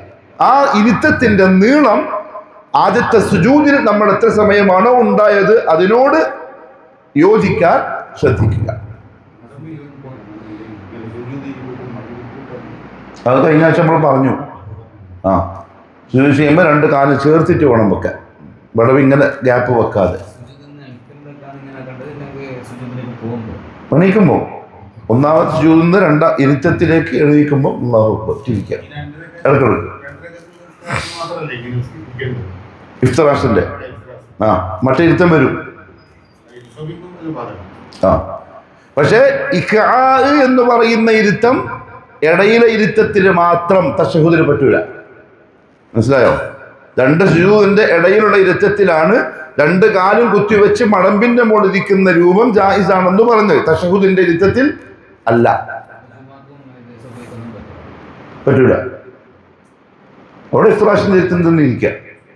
ആ ഇരുത്തത്തിന്റെ നീളം ആദ്യത്തെ സുജൂദിൽ നമ്മൾ എത്ര സമയമാണോ ഉണ്ടായത് അതിനോട് യോജിക്കാൻ ശ്രദ്ധിക്കുക. അത് കഴിഞ്ഞ ആഴ്ച നമ്മൾ പറഞ്ഞു. സുജൂദ് ചെയ്യുമ്പോൾ 2 കാല് ചേർത്തിട്ട് വേണം വെക്കാൻ, വിടവ് ഇങ്ങനെ ഗ്യാപ്പ് വെക്കാതെ. എണീക്കുമ്പോൾ ഒന്നാമത്തെ സുജൂദിൽ നിന്ന് 2 ഇരുത്തത്തിലേക്ക് എണീക്കുമ്പോൾ അല്ലാഹു അക്ബർ തിരിക്കുക. ഇടക്കിടക്ക് ഇഫ്തിറാഷിന്റെ മറ്റേ ഇരുത്തം വരും. പക്ഷേ ഇഖ്ആ എന്ന് പറയുന്ന ഇരുത്തം ഇടയിലെ ഇരുത്തത്തിൽ മാത്രം തശഹുദിന് പറ്റൂല. മനസ്സിലായോ? 2 സുജൂദിന്റെ ഇടയിലുള്ള ഇരുത്തത്തിലാണ് 2 കാലും കുത്തിവെച്ച് മടമ്പിന്റെ മുകളിൽ ഇരിക്കുന്ന രൂപം ജായിസാണെന്ന് പറഞ്ഞത്. തശഹുദിന്റെ ഇരുത്തത്തിൽ അല്ല, പറ്റൂല. അവിടെ ഇഫ്തിറാഷിന്റെ ഇരുത്തം തന്നെ ഇരിക്കുക.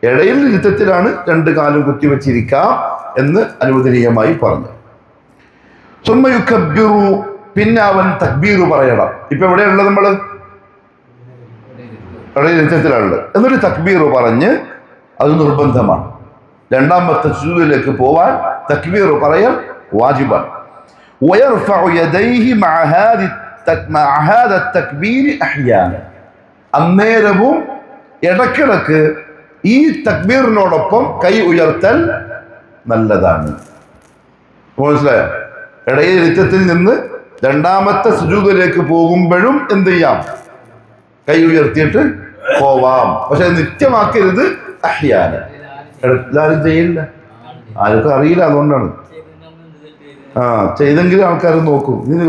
ഇടയിൽ ഇരുത്തത്തിലാണ് 2 കാലും കുത്തിവെച്ചിരിക്കാം എന്ന് അനുവദനീയമായി പറഞ്ഞു. സുമ്മ യുകബ്ബിറു, പിന്നെ അവൻ തക്ബീർ പറയണം. ഇപ്പൊ എവിടെയുള്ളത് നമ്മള്? ഇരുത്തത്തിലുള്ളത്. എന്നൊരു തക്ബീർ പറഞ്ഞ് അത് നിർബന്ധമാണ്. രണ്ടാമത്തെ സുജൂദിലേക്ക് പോവാൻ തക്ബീർ പറയൽ വാജിബാണ്. ويرفع يديه مع هذا التكبير احيانا. അന്നേരവും ഇടക്കിടക്ക് ഈ തക്ബീറിനോടൊപ്പം കൈ ഉയർത്തൽ നല്ലതാണ്. മനസ്സിലായോ? ഇടയിൽ ഇരുത്തത്തിൽ നിന്ന് രണ്ടാമത്തെ സുജൂദിലേക്ക് പോകുമ്പോഴും എന്ത് ചെയ്യാം? കൈ ഉയർത്തിയിട്ട് പോവാം. പക്ഷെ നിത്യമാക്കരുത്. അഹ്യാന. എല്ലാവരും ചെയ്യില്ല, ആർക്കും അറിയില്ല, അതുകൊണ്ടാണ്. ചെയ്തെങ്കിൽ ആൾക്കാർ നോക്കും, ഇതിന്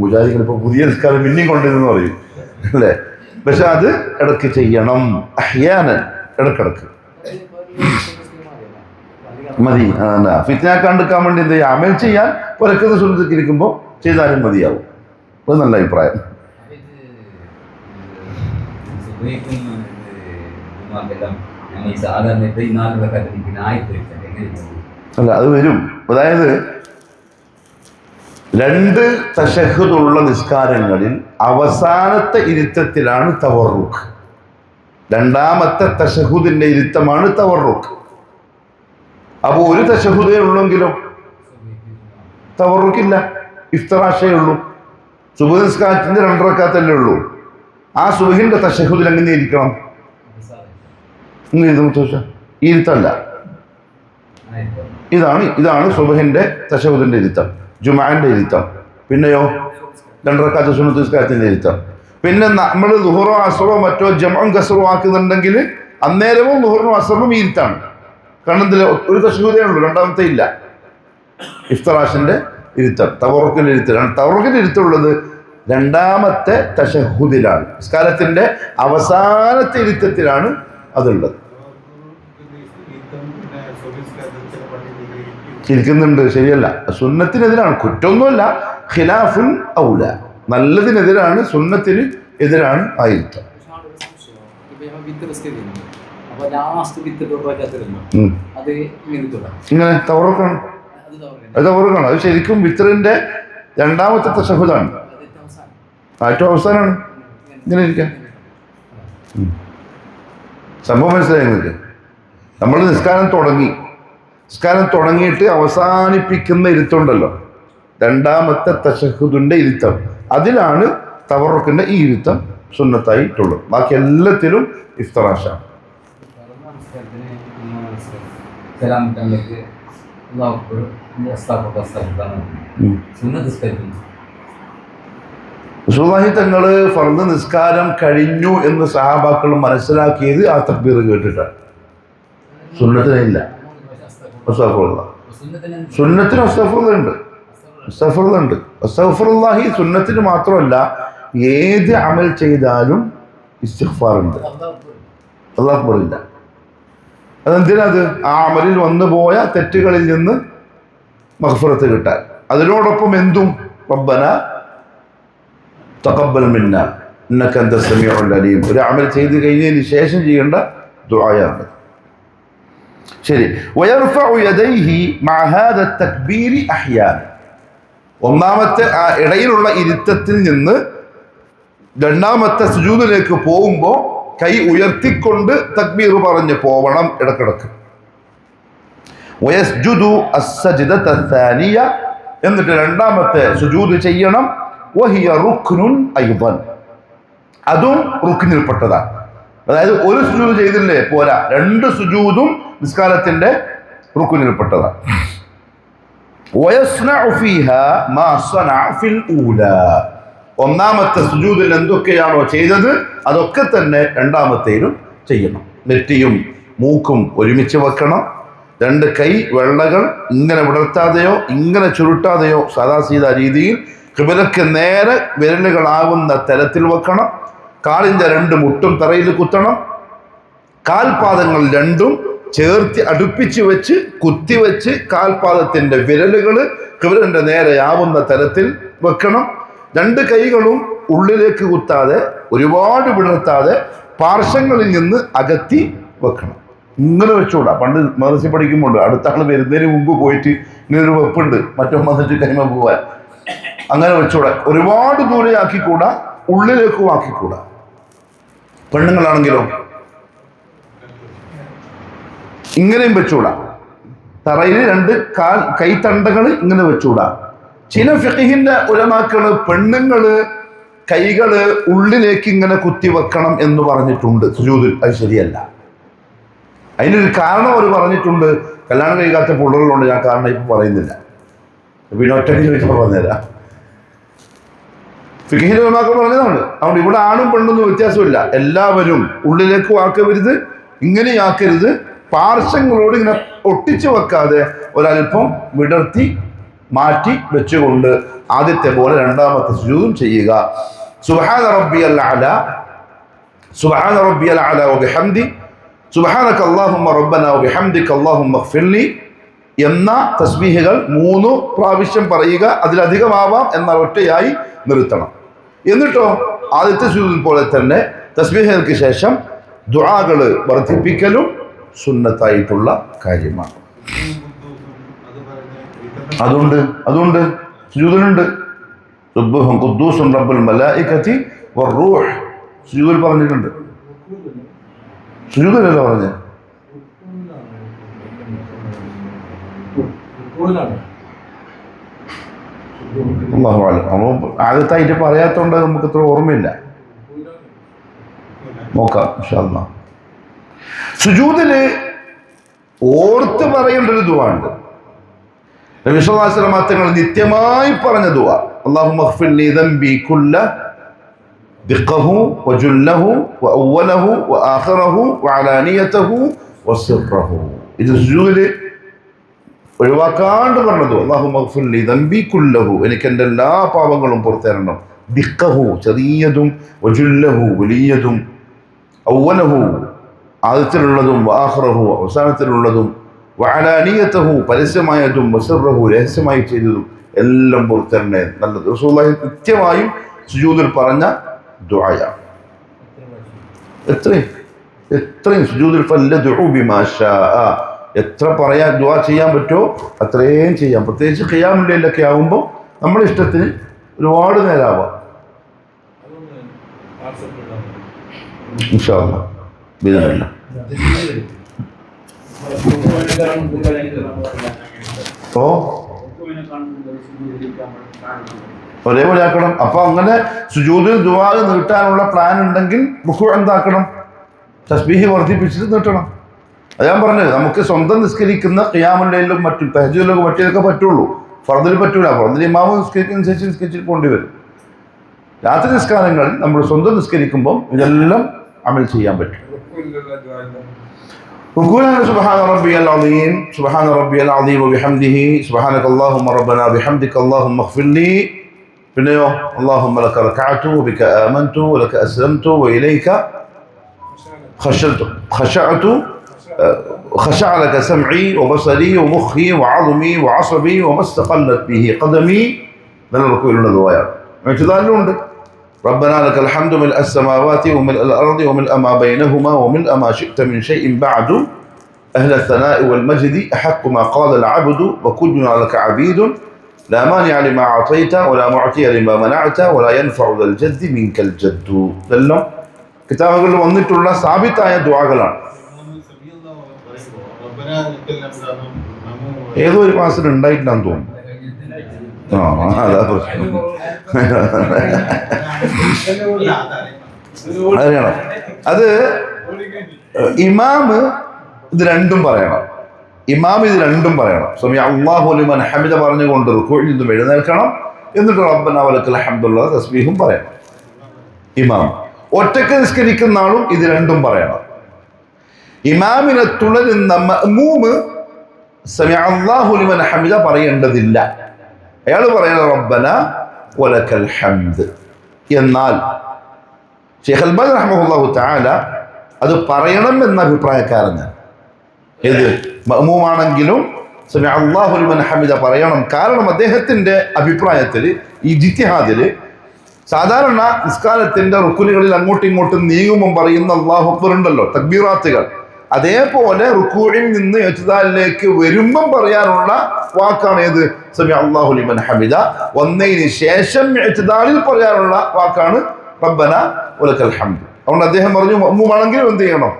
വിചാരിക്കണം ഇപ്പൊ പുതിയ നിസ്കാരം പിന്നെയും കൊണ്ടിരുന്നു പറയും അല്ലേ. പക്ഷെ അത് ഇടയ്ക്ക് ചെയ്യണം. അഹ്യാനൻ, ഇടക്കിടക്ക് മതി. ഫിത്നാക്കാണ്ടിരിക്കാൻ വേണ്ടി എന്ത് ചെയ്യാം? അമൽ ചെയ്യാൻ ഒരക്കത്തെ സുന്നത്ത് ഇരിക്കുമ്പോൾ ചെയ്താലും മതിയാവും. അത് നല്ല അഭിപ്രായം. അല്ല, അത് വരും. അതായത് 2 തശഹ്ഹുദുള്ള നിസ്കാരങ്ങളിൽ അവസാനത്തെ ഇരുത്തത്തിലാണ് തവറുക്ക്. രണ്ടാമത്തെ തശഹ്ഹുദിന്റെ ഇരുത്തമാണ് തവറുക്ക്. അപ്പോൾ ഒരു തശഹ്ഹുദേ ഉള്ളെങ്കിലോ തവറുക്കില്ല, ഇഫ്തിറാഷേ ഉള്ളൂ. സുബ്ഹ് നിസ്കാരത്തിന്റെ 2 റക്അത്തല്ലേ ഉള്ളൂ. ആ സുബ്ഹിന്റെ തശഹ്ഹുദിൽ എങ്ങനെ ഇരിക്കണം? ഈ ഇരുത്തല്ല. ഇതാണ് സുബ്ഹിന്റെ തശഹ്ഹുദിന്റെ ഇരുത്തം, ജുമുഅന്റെ ഇരുത്തം. പിന്നെയോ 2 റക്അത്ത് സുന്നത്ത് നിസ്കാരത്തിന്റെ ഇരുത്തം. പിന്നെ നമ്മൾ ദുഹറോ അസ്റോ മറ്റോ ജംഉം കസ്റോ ആക്കുന്നുണ്ടെങ്കിൽ അന്നേരവും ദുഹറിനും അസ്റിനും ഇരുത്താണ്. കാരണം ഇതിൽ ഒരു തശഹ്ഹുദേ ഉള്ളൂ, രണ്ടാമത്തെ ഇല്ല. ഇഫ്തിറാഷിന്റെ ഇരുത്തം, തവറുക്കിന്റെ ഇരുത്തം. തവറുക്കിന്റെ ഇരുത്തുള്ളത് രണ്ടാമത്തെ തശഹ്ഹുദിലാണ്, നിസ്കാരത്തിന്റെ അവസാനത്തെ ഇരുത്തത്തിലാണ് അതുള്ളത്. ഇരിക്കുന്നുണ്ട്, ശരിയല്ല, സുന്നത്തിനെതിരാണ്, കുറ്റമൊന്നുമല്ല. ഖിലാഫുൽ ഔല, നല്ലതിനെതിരാണ്, സുന്നത്തിന് എതിരാണ് ആയിരുത്തം. ഇങ്ങനെ തവറുക്കാണ്, അത് തവറുക്കാണ്. അത് ശരിക്കും വിത്തറിന്റെ രണ്ടാമത്തെ തശഹ്ഹുദാണ്, ഏറ്റവും അവസാനമാണ്. ഇങ്ങനെ ഇരിക്കാം. സംഭവം മനസ്സിലായി നിങ്ങൾക്ക്? നമ്മൾ നിസ്കാരം തുടങ്ങിയിട്ട് അവസാനിപ്പിക്കുന്ന ഇരുത്തമുണ്ടല്ലോ, രണ്ടാമത്തെ തശഹ്ഹുദിന്റെ ഇരുത്തം, അതിലാണ് തവറുക്കിന്റെ ഈ ഇരുത്തം സുന്നത്തായിട്ടുള്ളത്. ബാക്കി എല്ലാത്തിലും ഇഫ്തിറാഷാണ്. റസൂലുള്ളാഹി തങ്ങള് ഫർദ് നിസ്കാരം കഴിഞ്ഞു എന്ന് സഹാബാക്കൾ മനസ്സിലാക്കിയത് ആ തക്ബീർ കേട്ടിട്ടാണ്. സുന്നത്തിനില്ല. സുന്നത്തിന് അസ്തഗ്ഫിറുണ്ട്. അസ്തഗ്ഫിറുല്ലാഹി സുന്നത്തിന് മാത്രമല്ല, ഏത് അമൽ ചെയ്താലും ഇസ്തിഗ്ഫാറുണ്ട്. അല്ലാഹു അക്ബർ ഇല്ല. അതെന്തിനത്? ആ അമലിൽ വന്നുപോയ തെറ്റുകളിൽ നിന്ന് മഗ്ഫിറത്ത് കിട്ടാൻ. അതിനോടൊപ്പം എന്തും റബ്ബന തഖബ്ബൽ മിന്നാ ഇന്നക അൻത സമീഉൽ അലീം, ഒരു അമൽ ചെയ്ത് കഴിഞ്ഞതിന് ശേഷം ചെയ്യേണ്ട ദുആയാണ്. ശരി. വയർഫഉ യദൈഹി മഅ ഹാദാ തക്ബീർ അഹ്യാന. ഒന്നാമത്തെ ആ ഇടയിലുള്ള ഇരുത്തത്തിൽ നിന്ന് രണ്ടാമത്തെ സുജൂദിലേക്ക് പോകുമ്പോൾ കൈ ഉയർത്തിക്കൊണ്ട് തക്ബീർ പറഞ്ഞ് പോവണം ഇടക്കിടക്ക്. വയസ്ജുദു അസ്സജ്ദത അസ്സാനിയ, എന്നിട്ട് രണ്ടാമത്തെ സുജൂദ് ചെയ്യണം. വഹിയ റുക്നുൻ അയ്ദൻ, അതും റുക്നിൽപ്പെട്ടതാണ്. അതായത് ഒരു സുജൂദ് ചെയ്തില്ലേ പോരാ, 2 സുജൂദും നിസ്കാരത്തിന്റെ റുക്നിൽപ്പെട്ടതാണ്. വയസ്നഉ ഫീഹാ മാ സനഅ ഫിൽ ഊലാ, ഒന്നാമത്തെ സുജൂദിൽ എന്തൊക്കെയാണോ ചെയ്തത് അതൊക്കെ തന്നെ രണ്ടാമത്തേലും ചെയ്യണം. നെറ്റിയും മൂക്കും ഒരുമിച്ച് വെക്കണം. 2 കൈ വെള്ളകൾ ഇങ്ങനെ വിടർത്താതെയോ ഇങ്ങനെ ചുരുട്ടാതെയോ സാദാസീദാ രീതിയിൽ ഖിബലക്ക് നേരെ വിരലുകളാവുന്ന തലത്തിൽ വെക്കണം. കാലിൻ്റെ 2 മുട്ടും തറയിൽ കുത്തണം. കാൽപാദങ്ങൾ 2ഉം ചേർത്ത് അടുപ്പിച്ച് വെച്ച് കുത്തിവെച്ച് കാൽപാദത്തിന്റെ വിരലുകൾ ഖിബലന്റെ നേരെയാവുന്ന തലത്തിൽ വെക്കണം. 2 കൈകളും ഉള്ളിലേക്ക് കുത്താതെ ഒരുപാട് വിടർത്താതെ പാർശ്വങ്ങളിൽ നിന്ന് അകത്തി വെക്കണം. ഇങ്ങനെ വെച്ചുകൂടാ. പണ്ട് മദ്രസ പഠിക്കുമ്പോൾ അടുത്ത ആൾ വരുന്നതിന് മുമ്പ് പോയിട്ട് ഇങ്ങനൊരു വെപ്പുണ്ട്, മറ്റോ വന്നിട്ട് കൈമ പോവാൻ. അങ്ങനെ വെച്ചൂടാ. ഒരുപാട് ദൂരെ ആക്കിക്കൂടാ, ഉള്ളിലേക്കും ആക്കിക്കൂടാ. പെണ്ണുങ്ങളാണെങ്കിലോ ഇങ്ങനെയും വെച്ചൂടാ. തറയിൽ 2 കൈത്തണ്ടകൾ ഇങ്ങനെ വെച്ചൂടാ. ചില ഫിഖഹിന്റെ ഉലമാക്കള് പെണ്ണുങ്ങള് കൈകള് ഉള്ളിലേക്ക് ഇങ്ങനെ കുത്തിവെക്കണം എന്ന് പറഞ്ഞിട്ടുണ്ട് സുജൂദിൽ. അത് ശരിയല്ല. അതിനൊരു കാരണം അവർ പറഞ്ഞിട്ടുണ്ട്. കല്യാണം കഴിക്കാത്ത പിള്ളേരുണ്ട്, ഞാൻ കാരണം ഇപ്പൊ പറയുന്നില്ല, പിന്നെ ഒറ്റയ്ക്ക് ചോദിച്ചാൽ പറഞ്ഞുതരാം. ഫിഖഹിന്റെ ഉലമാക്കൾ പറഞ്ഞതാണ്. അതുകൊണ്ട് ഇവിടെ ആണും പെണ്ണൊന്നും വ്യത്യാസമില്ല. എല്ലാവരും ഉള്ളിലേക്ക് ആക്കരുത്, ഇങ്ങനെ ആക്കരുത്. പാർശ്വങ്ങളോട് ഇങ്ങനെ ഒട്ടിച്ചു വെക്കാതെ ഒരൽപ്പം വിടർത്തി മാറ്റി വെച്ചുകൊണ്ട് ആദ്യത്തെ പോലെ രണ്ടാമത്തെ സുജൂദും ചെയ്യുക. സുബ്ഹാന റബ്ബിയൽ അഅല, സുബ്ഹാന റബ്ബിയൽ അഅല വബിഹംദി, സുബ്ഹാനക അല്ലാഹുമ്മ റബ്ബനാ വബിഹംദിക അല്ലാഹുമ്മ ഗ്ഫിർലി എന്ന തസ്ബീഹുകൾ 3 പ്രാവശ്യം പറയുക. അതിലധികമാവാം, എന്നാൽ ഒറ്റയായി നിർത്തണം. എന്നിട്ടോ ആദ്യത്തെ സുജൂദിൽ പോലെ തന്നെ തസ്ബീഹുകൾക്ക് ശേഷം ദുആകൾ വർദ്ധിപ്പിക്കലും സുന്നത്തായിട്ടുള്ള കാര്യമാണ്. അതുകൊണ്ട് സുജൂദിലുണ്ട്. സുബ്ഹുൻ ഖുദ്ദൂസുൻ റബ്ബുൽ മലായികതി വറൂഹ് സുജൂദിൽ പറഞ്ഞിട്ടുണ്ട്. സുജൂദിലല്ല പറഞ്ഞ അല്ലാഹു അലം. ആദ്യത്തായിട്ട് പറയാത്തോണ്ട് നമുക്ക് ഇത്ര ഓർമ്മയില്ല. നോക്കാം ഇൻഷാ അല്ലാഹ്. സുജൂദില് ഓർത്ത് പറയേണ്ട ഒരു ദുആ ഉണ്ട്. നബി സല്ലല്ലാഹു അലൈഹി വസല്ലം തങ്ങൾ നിത്യമായി പറഞ്ഞ ദുആ, അല്ലാഹുമ്മ ഗ്ഫിർലി ദംബി കുല്ല ദിഖഹു വജുല്ലഹു വഅവ്വലഹു വആഖിറഹു വഅലാനിയതഹു വസിർറഹു. ഇത് സുജൂദില് ഒഴിവാക്കാണ്ട് പറഞ്ഞത്. അല്ലാഹുമ്മ ഗ്ഫിർലി ദംബി കുല്ലഹു, എനിക്ക് എൻ്റെ എല്ലാ പാപങ്ങളും പുറത്തേരണം. ദിഖഹു ചെറിയതും, വജുല്ലഹു വലിയതും, അവ്വലഹു ആദ്യത്തിലുള്ളതും, വആഖിറഹു അവസാനത്തിലുള്ളതും, വഅലാനിയതഹു പരസ്യമായതും, വസിർറഹു രഹസ്യമായി ചെയ്തതും എല്ലാം പുറത്തരണേ. നല്ലത് റസൂലുള്ളാഹി നിത്യമായും സുജൂദിൽ പറഞ്ഞ ദുആയാണ്. എത്രയും സുജൂദിൽ ഫല്ലദഉ ബിമാ ശാഅ, എത്ര ദുആ ചെയ്യാൻ പറ്റുമോ അത്രയും ചെയ്യാം. പ്രത്യേകിച്ച് ഖിയാമുൽ ലൈലൊക്കെ ആകുമ്പോൾ നമ്മുടെ ഇഷ്ടത്തിന് ഒരുപാട് നേരമാവാം. ഇൻഷാ അല്ലാഹ് ബിസ്മില്ലാ. ഒരേപോലെ ആക്കണം. അപ്പൊ അങ്ങനെ സുജൂദിൽ ദുആ നീട്ടാനുള്ള പ്ലാൻ ഉണ്ടെങ്കിൽ റുക്കൂ എന്താക്കണം, തസ്ബീഹ് വർദ്ധിപ്പിച്ചിട്ട് നീട്ടണം. അത് ഞാൻ പറഞ്ഞത്, നമുക്ക് സ്വന്തം നിസ്കരിക്കുന്ന ഖിയാമുൽ ലൈലിലും മറ്റും തഹജ്ജുദിലൊക്കെ മറ്റേതൊക്കെ പറ്റുള്ളൂ, ഫർദിൽ പറ്റൂല. ഫർദിൽ ഇമാമ് നിസ്കരിക്കുന്നതനുസരിച്ച് നിസ്കരിച്ചിട്ട് പോകേണ്ടി വരും. രാത്രി നിസ്കാരങ്ങളിൽ നമ്മൾ സ്വന്തം നിസ്കരിക്കുമ്പോൾ ഇതെല്ലാം അമൽ ചെയ്യാൻ പറ്റും. റുകൂലാണ് സുബ്ഹാന റബ്ബിയൽ അളീം, സുബ്ഹാന റബ്ബിയൽ അളീം വബിഹംദിഹി, സുബ്ഹാനക അല്ലാഹുമ്മ റബ്ബനാ ബിഹംദിക അല്ലാഹുമ്മ ഗ്ഫിർലി. പിന്നെയോ അല്ലാഹുമ്മ ലക റകഅതു വബിക ആമൻതു വലക അസ്ലംതു വഇലൈക ഖശഅതു خشع لك سمعي وبصري ومخي وعظمي وعصبي وما استقلت به قدمي. من الركوع للدعاء اعتدالون. ربنا لك الحمد ملء السماوات وملء الأرض وملء ما بينهما وملء ما شئت من شيء بعد أهل الثناء والمجد أحق ما قال العبد وكلنا لك عبيد لا مانع لما أعطيت ولا معطي لما منعت ولا ينفع ذا الجد منك الجد. ഇതെല്ലാം കിതാബുകളിൽ വന്നിട്ടുള്ള സാബിത്തായ ദുആകളാണ്. ഏതോ ഒരു ക്ലാസ്സിൽ ഉണ്ടായിട്ടില്ലാന്ന് തോന്നുന്നു. അതാ പ്രശ്നം. അറിയണം. അത് ഇമാമ് ഇത് രണ്ടും പറയണം. സമി അല്ലാഹു ലിമൻ ഹമിദ പറഞ്ഞുകൊണ്ട് റുകൂഇൽ നിന്നും എഴുന്നേൽക്കണം. എന്നിട്ട് റബ്ബനാ വലക്കൽ ഹംദുള്ള തസ്ബീഹും പറയണം. ഇമാം ഒറ്റക്ക് നിസ്കരിക്കുന്ന ആളും ഇത് രണ്ടും പറയണം. ഇമാമിനെ തുടരുന്ന മഅ്മൂമ് സമി അല്ലാഹു ലിമൻ ഹമിദ പറയേണ്ടതില്ല. അയാൾ പറയുന്നത് റബ്ബനാ വലക്കൽ ഹംദ്. എന്നാൽ ശൈഖ് അൽബാനി റഹ്മഹുല്ലാഹു തആല അത് പറയണം എന്ന അഭിപ്രായക്കാരനാണ്. ഏത് മഅ്മൂമാണെങ്കിലും സമി അല്ലാഹു ലിമൻ ഹമിദ പറയണം. കാരണം അദ്ദേഹത്തിന്റെ അഭിപ്രായത്തിൽ ഈ ഇജ്തിഹാദിൽ സാധാരണ നിസ്കാരത്തിന്റെ റുക്കുനുകളിൽ അങ്ങോട്ടും ഇങ്ങോട്ടും നീങ്ങുമ്പോൾ പറയുന്ന അല്ലാഹു അക്ബർ ഉണ്ടല്ലോ, തക്ബീറാത്തുകൾ, അതേപോലെ റുക്കൂഇൽ നിന്ന് ഇഅ്തിദാലിലേക്ക് വരുമ്പം പറയാനുള്ള വാക്കാണ് ഏത്? സമി അല്ലാഹു ലിമൻ ഹമിദ. വന്നതിന് ശേഷം ഇഅ്തിദാലിൽ പറയാനുള്ള വാക്കാണ് റബ്ബന വലക്കൽ ഹംദ്. അതുകൊണ്ട് അദ്ദേഹം പറഞ്ഞു മഅ്മൂമാണെങ്കിലും എന്ത് ചെയ്യണം?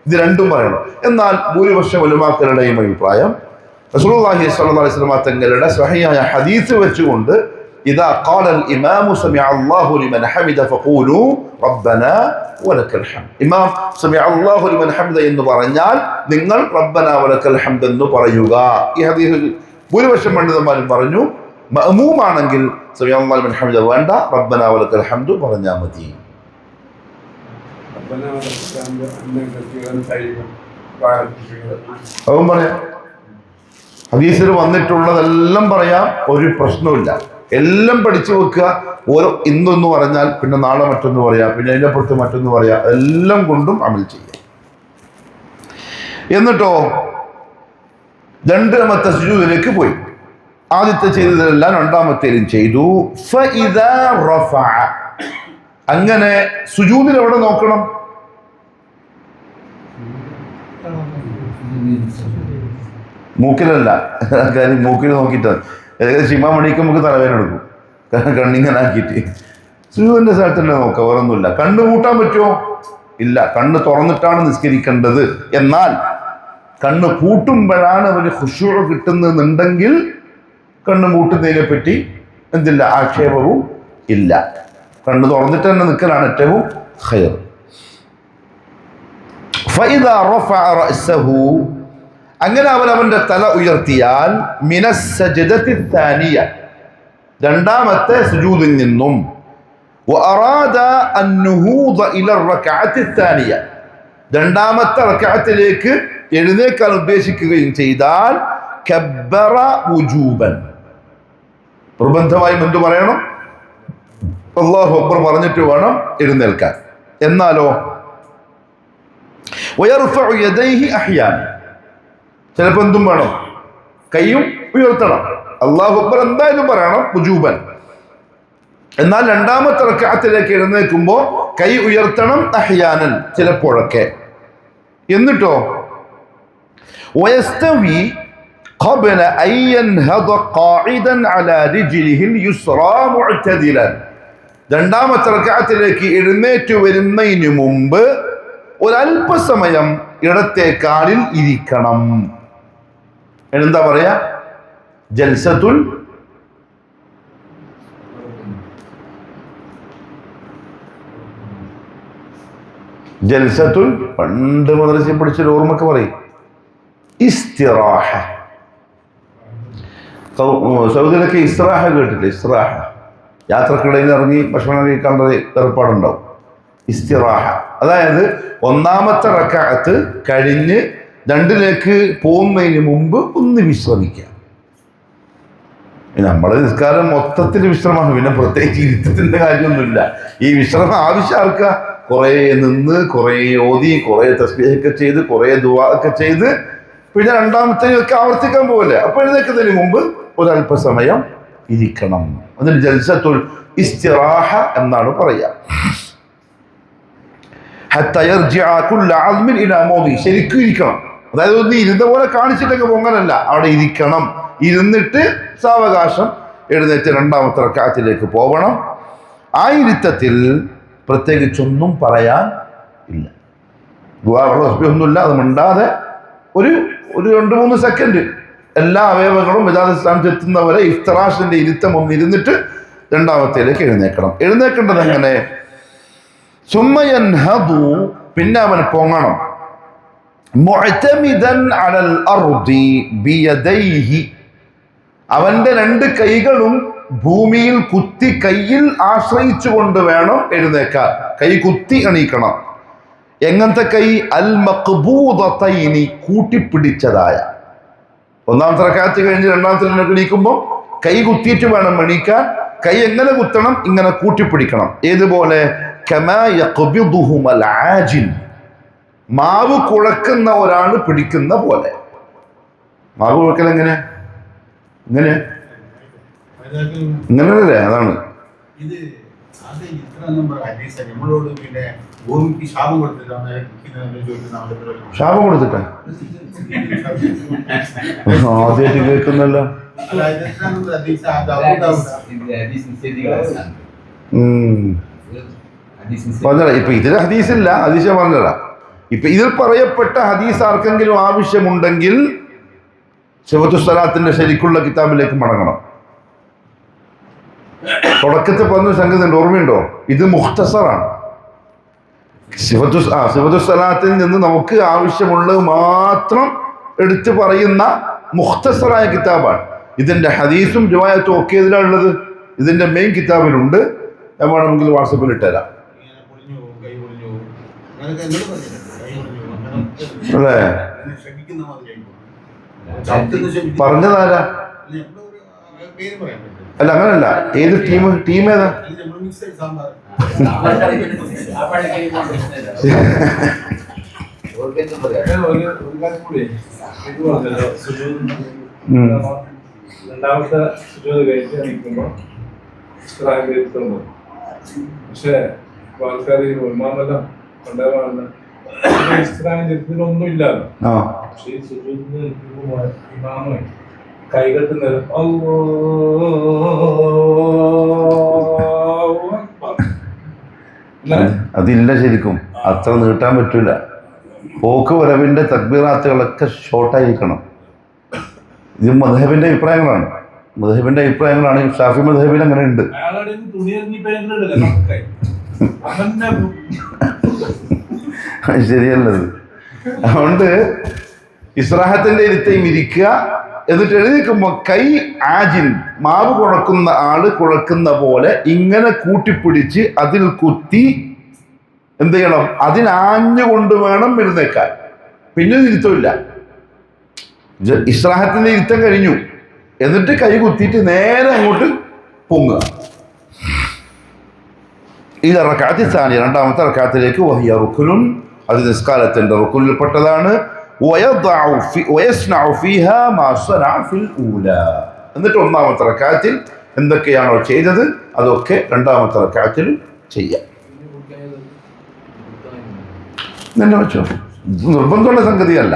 ഇത് രണ്ടും പറയണം. എന്നാൽ ഭൂരിപക്ഷം ഉലമാക്കളുടെയും അഭിപ്രായം റസൂലുള്ളാഹി സ്വല്ലല്ലാഹു അലൈഹി വസല്ലം തങ്ങളുടെ സ്വഹീഹായ ഹദീസ് വെച്ചുകൊണ്ട് ഇദാ ഖാലൽ ഇമാമു സമിഅ അല്ലാഹു ലിമൻ ഹമിദ ഫഖൂലു റബ്ബന വലക്കൽ ഹംദ്. ഇമാം സമിഅ അല്ലാഹു ലിമൻ ഹമിദ എന്ന് പറഞ്ഞാൽ നിങ്ങൾ റബ്ബന വലക്കൽ ഹംദ് എന്ന് പറയുക. ഈ ഹദീസ് ഭൂരിപക്ഷം പണ്ഡിതന്മാരും പറഞ്ഞു മഅ്മൂമാണെങ്കിൽ സമിഅ അല്ലാഹു ലിമൻ ഹമിദ വേണ്ട, റബ്ബന വലക്കൽ ഹംദ് പറഞ്ഞാൽ മതി. അതും പറയാം. ഹദീസിൽ വന്നിട്ടുള്ളതെല്ലാം പറയാം, ഒരു പ്രശ്നമില്ല. എല്ലാം പഠിച്ചു വെക്കുക. ഓരോ ഇന്നൊന്ന് പറഞ്ഞാൽ പിന്നെ നാളെ മറ്റൊന്ന് പറയാം, പിന്നെ അതിൻ്റെ പുറത്ത് മറ്റൊന്ന് പറയാം. എല്ലാം കൊണ്ടും അമൽ ചെയ്യാം. എന്നിട്ടോ രണ്ടാമത്തെ സുജൂദിലേക്ക് പോയി. ആദ്യത്തെ ചെയ്തതെല്ലാം രണ്ടാമത്തേലും ചെയ്തു. ഫഇദാ റഫഅ. അങ്ങനെ സുജൂദിൽ എവിടെ നോക്കണം? മൂക്കിലല്ല, കാര്യം മൂക്കിൽ നോക്കിയിട്ടാണ്. ഏകദേശം ഇമാം മണിക്ക് നമുക്ക് തലവേദന എടുക്കും, കണ്ണിങ്ങനെ ആക്കിയിട്ട്. സുജൂദിന്റെ സ്ഥലത്ത് തന്നെ നോക്കാം, വേറൊന്നുമില്ല. കണ്ണ് പൂട്ടാൻ പറ്റുമോ? ഇല്ല, കണ്ണ് തുറന്നിട്ടാണ് നിസ്കരിക്കേണ്ടത്. എന്നാൽ കണ്ണ് പൂട്ടുമ്പോഴാണ് അവന് ഖുശൂഅ് കിട്ടുന്നുണ്ടെങ്കിൽ കണ്ണ് പൂട്ടുന്നതിനെ പറ്റി എന്തില്ല, ആക്ഷേപവും ഇല്ല. കണ്ണ് തുറന്നിട്ട് തന്നെ നിൽക്കലാണ് ഏറ്റവും ഖൈർ. ഫഇദാ റഫഅ റഅസഹു. അങ്ങനെ അവൻ അവന്റെ തല ഉയർത്തിയാൽ മിനസ് സജ്ദത്തി താനിയ, രണ്ടാമത്തെ സുജൂദിൽ നിന്നും, വഅറാദ അൻ-നുഹൂദ ഇല റക്അത്തി താനിയ, രണ്ടാമത്തെ റക്അത്തിലേക്ക് എഴുന്നേൽക്കാൻ ഉദ്ദേശിക്കുകയും ചെയ്താൽ കബ്ബറ വുജൂബൻ, നിർബന്ധമായും എന്തു പറയണം? അല്ലാഹു അക്ബർ പറഞ്ഞിട്ട് വേണം എഴുന്നേൽക്കാൻ. എന്നാലോ വയർഫഉ യദൈഹി അഹ്യാന, ചിലപ്പോൾ എന്തും വേണം, കൈയും ഉയർത്തണം. അല്ലാഹു അക്ബർ എന്തായാലും പറയണം വുജൂബൻ. എന്നാൽ രണ്ടാമത്തെ റക്അത്തിലേക്ക് എഴുന്നേൽക്കുമ്പോൾ കൈ ഉയർത്തണം അഹ്യാനൻ, ചിലപ്പോഴൊക്കെ. എന്നിട്ടോ വയസ്തവി قبل أن ينهض قاعدا على رجله اليسرى معتدلا, രണ്ടാമത്തെ റക്അത്തിലേക്ക് എഴുന്നേറ്റ് വരുന്നതിന് മുമ്പ് ഒരല്പസമയം ഇടത്തെ കാലിൽ ഇരിക്കണം. എന്താ പറയാ? ജൽസത്തുൽ പണ്ട് മദ്രസയിൽ പഠിച്ചൊരു ഓർമ്മക്ക് പറയും ഇസ്തിറാഹ. സൗദിയിലൊക്കെ ഇസ്റാഹ കേട്ടില്ലേ? ഇസ്റാഹ, യാത്രക്കിടയിൽ ഇറങ്ങി ഭക്ഷണം കഴിക്കേണ്ട ഏർപ്പാടുണ്ടാവും. ഇസ്തിറാഹ അതായത് ഒന്നാമത്തെ റക്അത്ത് കഴിഞ്ഞ് രണ്ടിലേക്ക് പോകുന്നതിന് മുമ്പ് ഒന്ന് വിശ്രമിക്കുക. നമ്മുടെ നിസ്കാരം മൊത്തത്തിൽ വിശ്രമമാണ്, പിന്നെ പ്രത്യേകിച്ച് ഇരുത്തത്തിൻ്റെ കാര്യമൊന്നുമില്ല. ഈ വിശ്രമം ആവശ്യം ആർക്കാ? കുറേ നിന്ന്, കുറേ ഓതി, കുറേ തസ്ബീഹൊക്കെ ചെയ്ത്, കുറേ ദുആ ഒക്കെ ചെയ്ത് പിന്നെ രണ്ടാമത്തേക്ക് ആവർത്തിക്കാൻ പോകല്ലേ. അപ്പോൾ എഴുന്നേൽക്കുന്നതിന് മുമ്പ് ഒരല്പസമയം ഇരിക്കണം. അതിന് ജൽസത്തുൽ ഇസ്തിറാഹ എന്നാണ് പറയുക. ശരിക്കും ഇരിക്കണം. അതായത് ഒന്ന് ഇരുന്ന പോലെ കാണിച്ചിട്ടൊക്കെ പൊങ്ങലല്ല, അവിടെ ഇരിക്കണം. ഇരുന്നിട്ട് സാവകാശം എഴുന്നേറ്റ് രണ്ടാമത്തെ റക്അത്തിലേക്ക് പോകണം. ആ ഇരുത്തത്തിൽ പ്രത്യേകിച്ചൊന്നും പറയാൻ ഇല്ല, ഒന്നുമില്ല. അത് മിണ്ടാതെ ഒരു 2-3 സെക്കൻഡ് എല്ലാ അവയവങ്ങളും യഥാസ്ഥാനത്ത് എത്തുന്നവരെ ഇഫ്തിറാഷിന്റെ ഇരുത്തം ഒന്ന് ഇരുന്നിട്ട് രണ്ടാമത്തേലേക്ക് എഴുന്നേക്കണം. എഴുന്നേക്കേണ്ടത് എങ്ങനെ? സുമ്മയൻഹദു, പിന്നെ അവൻ പൊങ്ങണം. മുഅ്തമിദൻ അലൽ അർദി ബിയദൈഹി, അവന്റെ 2 കൈകളും ഭൂമിയിൽ കുത്തി കയ്യിൽ ആശ്രയിച്ചുകൊണ്ട് വേണം എഴുന്നേക്കാൻ. കൈ കുത്തി എണീക്കണം. എങ്ങനത്തെ കൈ? അൽ മഖ്ബൂദതൈനി, കൂട്ടിപ്പിടിച്ചതായ. ഒന്നാമത്തെ റക്അത്ത് കഴിഞ്ഞ് രണ്ടാമത്തെ എണീക്കുമ്പോൾ കൈ കുത്തിയിട്ട് വേണം എണീക്കാൻ. കൈ എങ്ങനെ കുത്തണം? ഇങ്ങനെ കൂട്ടിപ്പിടിക്കണം. ഏതുപോലെ? കമാ യഖ്ബിദുഹുൽ ആജിൻ, മാവ് കുഴക്കുന്ന ഒരാൾ പിടിക്കുന്ന പോലെ. മാവ് കുഴക്കൽ എങ്ങനെ? ഇങ്ങനെയല്ലേ? അതാണ് ഭൂമിക്ക് ശാപം കൊടുത്തിട്ടാണ് ശാപം കൊടുത്തിട്ടാ ആദ്യമായിട്ട് കേൾക്കുന്നല്ലോ. പറഞ്ഞ ഇപ്പൊ ഇതിൽ ഹദീസില്ല, ഹദീസ് പറഞ്ഞതാ. ഇപ്പൊ ഇതിൽ പറയപ്പെട്ട ഹദീസ് ആർക്കെങ്കിലും ആവശ്യമുണ്ടെങ്കിൽ സിഫത്തു സ്വലാത്തിന്റെ ശരിക്കുള്ള കിതാബിലേക്ക് മടങ്ങണം. തുടക്കത്തിൽ പറഞ്ഞ സംഗതി ഓർമ്മയുണ്ടോ? ഇത് മുഖ്തസറാണ്. സിഫത്തു സ്വലാത്തിൽ നിന്ന് നമുക്ക് ആവശ്യമുള്ളത് മാത്രം എടുത്തു പറയുന്ന മുഖ്തസറായ കിതാബാണ്. ഇതിന്റെ ഹദീസും റിവായത്തും ഒക്കെ ഇതിലുള്ളത് ഇതിന്റെ മെയിൻ കിതാബിലുണ്ട്. ഞാൻ വേണമെങ്കിൽ വാട്സപ്പിൽ ഇട്ടുതരാം. അല്ലേ പറഞ്ഞതാരാ? അല്ല അങ്ങനല്ല. ഏത് ടീം ഏതാ? രണ്ടാമത്തെ കഴിച്ച് നിൽക്കുമ്പോ പക്ഷെ ആൾക്കാർ ഒന്നാമല്ല കൊണ്ടുവരാണ് ചരിത്രത്തിലൊന്നും ഇല്ലല്ലോ. പക്ഷെ ഈ സുജൂദിന് ഇമാമേ കൈകെട്ടുന്നത് അതില്ല. ശരിക്കും അത്ര നീട്ടാൻ പറ്റൂല. പോക്ക് വരവിന്റെ തക്ബീറാത്തുകളൊക്കെ ഷോർട്ടായിരിക്കണം. ഇത് മദ്ഹബിന്റെ അഭിപ്രായങ്ങളാണ്. മദ്ഹബിന്റെ അഭിപ്രായങ്ങളാണ്. ഷാഫി മദ്ഹബിൽ അങ്ങനെ ഉണ്ട്. ശരിയല്ലത്. അതുകൊണ്ട് ഇസ്രാഹത്തിന്റെ ഇരുത്തയും ഇരിക്കുക. എന്നിട്ട് എഴുതിക്കുമ്പോ കൈ ആജിൻ മാവ് കുഴക്കുന്ന ആള് കുഴക്കുന്ന പോലെ ഇങ്ങനെ കൂട്ടിപ്പിടിച്ച് അതിൽ കുത്തി എന്ത് ചെയ്യണം? അതിനാഞ്ഞുകൊണ്ട് വേണം എഴുന്നേക്കാൻ. പിന്നെ ഇരുത്തമില്ല. ഇസ്രാഹത്തിന്റെ ഇരുത്തം കഴിഞ്ഞു. എന്നിട്ട് കൈ കുത്തിയിട്ട് നേരെ അങ്ങോട്ട് പൊങ്ങുക. ഇത് റക്അത്ത് സാനിയ, രണ്ടാമത്തെ റക്അത്തിലേക്ക് വഹിയ റുക്നുൻ, അത് നിസ്കാരത്തിന്റെ റുക്നിൽപ്പെട്ടതാണ്. എന്നിട്ട് ഒന്നാമത്തെ റക്അത്തിൽ എന്തൊക്കെയാണോ ചെയ്തത് അതൊക്കെ രണ്ടാമത്തെ റക്അത്തിൽ ചെയ്യാം. തന്നെ വെച്ചോ. നിർബന്ധമുള്ള സംഗതിയല്ല.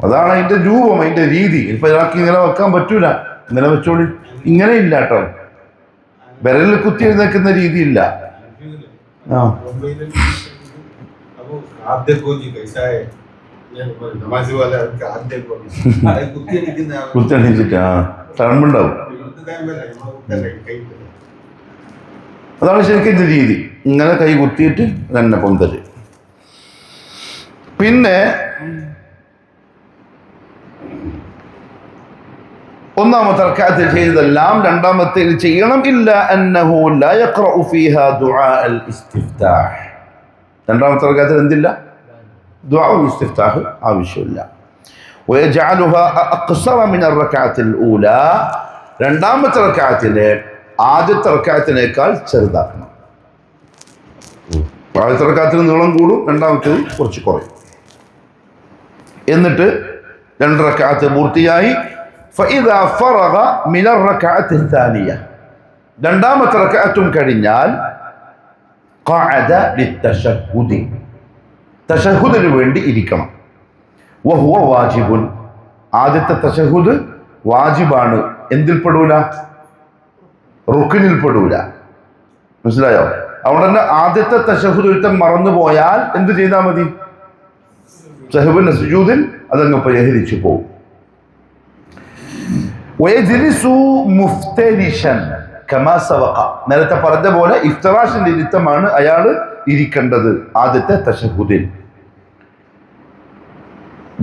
അതാണ് അതിന്റെ രൂപം, അതിന്റെ രീതി. ഇപ്പൊ ഒരാൾക്ക് ഇങ്ങനെ വെക്കാൻ പറ്റൂല. ഇങ്ങനെ വെച്ചോളി. ഇങ്ങനെ ഇല്ല കേട്ടോ. വിരലിൽ കുത്തി എഴുന്നേക്കുന്ന രീതിയില്ല. കുത്തിയണിച്ചിട്ട് തഴമ്പുണ്ടാവും. അതാണ് ശരിക്കും ഇത് രീതി. ഇങ്ങനെ കൈ കുത്തിയിട്ട് തന്നെ പൊന്തല്. പിന്നെ ഒന്നാമത്തെ റക്അത്തിൽ ചെയ്തതെല്ലാം രണ്ടാമത്തേൽ ചെയ്യണം. ഇല്ല അന്നഹു ലാ യഖറഉ ഫീഹാ ദുആ അൽ ഇസ്തിഫ്താഹ്. രണ്ടാമത്തെ റക്അത്തിൽ എന്തില്ല? ദുആ അൽ ഇസ്തിഫ്താഹ് ആവശ്യമില്ല. വയജഅലുഹാ അഖ്സറ മിന റക്അത്തിൽ ഊലാ. രണ്ടാമത്തെ റക്അത്തിലെ ആദ്യത്തെ റക്അത്തിനേക്കാൾ ചെറുതാക്കണം. ആദ്യത്തെ റക്അത്തിൽ നീളം കൂടും, രണ്ടാമത്തേത് കുറച്ച് കുറയും. എന്നിട്ട് രണ്ട് റക്അത്ത് പൂർത്തിയായി. فإذا فرغ من الركعة الثانية, രണ്ടാമത്തെ റക്അത്തും കഴിഞ്ഞാൽ ഖഅദ ലിത്തശഹുദ്, തശഹുദിന് വേണ്ടി ഇരിക്കണം. വഹുവ വാജിബുൻ, ആദ്യത്തെ തശഹുദ് വാജിബാണ്. എന്തിൽപ്പെടൂല? റുക്നിൽ പെടൂല. മനസ്സിലായോ? അതുകൊണ്ട് തന്നെ ആദ്യത്തെ തശഹുദ് ഒരുത്തൻ മറന്നു പോയാൽ എന്ത് ചെയ്താൽ മതി? സഹബിന്റെ സുജൂദിൽ അതങ്ങ് പരിഹരിച്ചു പോകും. നേരത്തെ പറഞ്ഞ പോലെ ഇഫ്തിറാഷിന്റെ ഇരുത്തമാണ് അയാൾ ഇരിക്കേണ്ടത് ആദ്യത്തെ തശഹുദിൽ.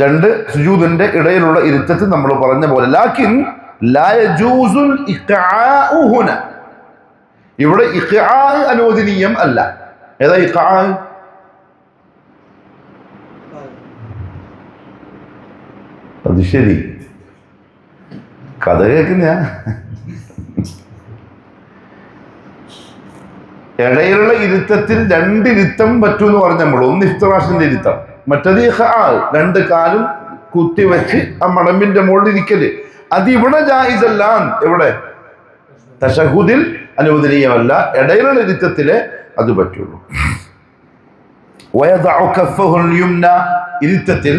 രണ്ട് സുജൂദിന്റെ ഇടയിലുള്ള ഇരുത്തത്തിൽ നമ്മൾ പറഞ്ഞ പോലെ. ലാകിൻ ലാ യജൂസുൽ ഇഖ്ആഉ ഹുന, ഇവിടെ ഇഖ്ആ അനുവദനീയം അല്ല. ഏതാ ഇഖ്ആ? അത് ശരി, കഥ കേൾക്കുന്ന ഇടയിലുള്ള ഇരുത്തത്തിൽ രണ്ടിരുത്തം പറ്റൂന്ന് പറഞ്ഞ നമ്മൾ. ഒന്ന് ഇഫ്തിറാഷിന്റെ ഇരുത്തം, മറ്റത് രണ്ട് കാലും കുത്തിവെച്ച് ആ മടമ്പിന്റെ മുകളിൽ ഇരിക്കല്. അത് ഇവിടെ ജായിസല്ല. എവിടെ? തശഹുദിൽ അനുവദനീയമല്ല. ഇടയിലുള്ള ഇരുത്തത്തിലെ അത് പറ്റുള്ളൂ. വയദഉ കഫഹുൽ യുംന, ഇരുത്തത്തിൽ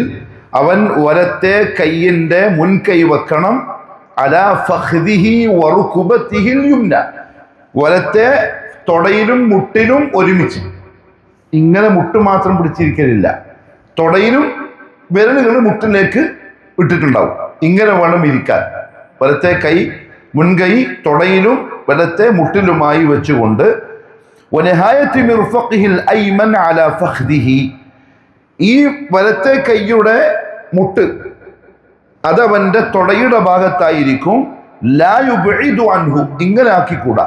അവൻ വലത്തെ കൈയിന്റെ മുൻകൈ വെക്കണം. അലാ ഫഖ്ദിഹി വറുകുബതിഹിൽ യുംന, വലത്തെ തൊടയിലും മുട്ടിലും ഒരുമിച്ച്. ഇങ്ങനെ മുട്ട് മാത്രം പിടിച്ചിരിക്കലില്ല, തൊടയിലും വിരലുകൾ മുട്ടിലേക്ക് ഇട്ടിട്ടുണ്ടാവും. ഇങ്ങനെ വേണം ഇരിക്കാൻ. വലത്തെ കൈ മുൻകൈ തൊടയിലും വലത്തെ മുട്ടിലുമായി വെച്ചുകൊണ്ട് വനഹായത്തി മിർഫഖിഹിൽ ഐമൻ അലാ ഫഖ്ദിഹി, ഈ വലത്തെ കൈയുടെ മുട്ട് അതവന്റെ തൊടയുടെ ഭാഗത്തായിരിക്കും. ലാ യുബ്ഇദു അൻഹു, ഇങ്ങനെ ആക്കിക്കൂടാ.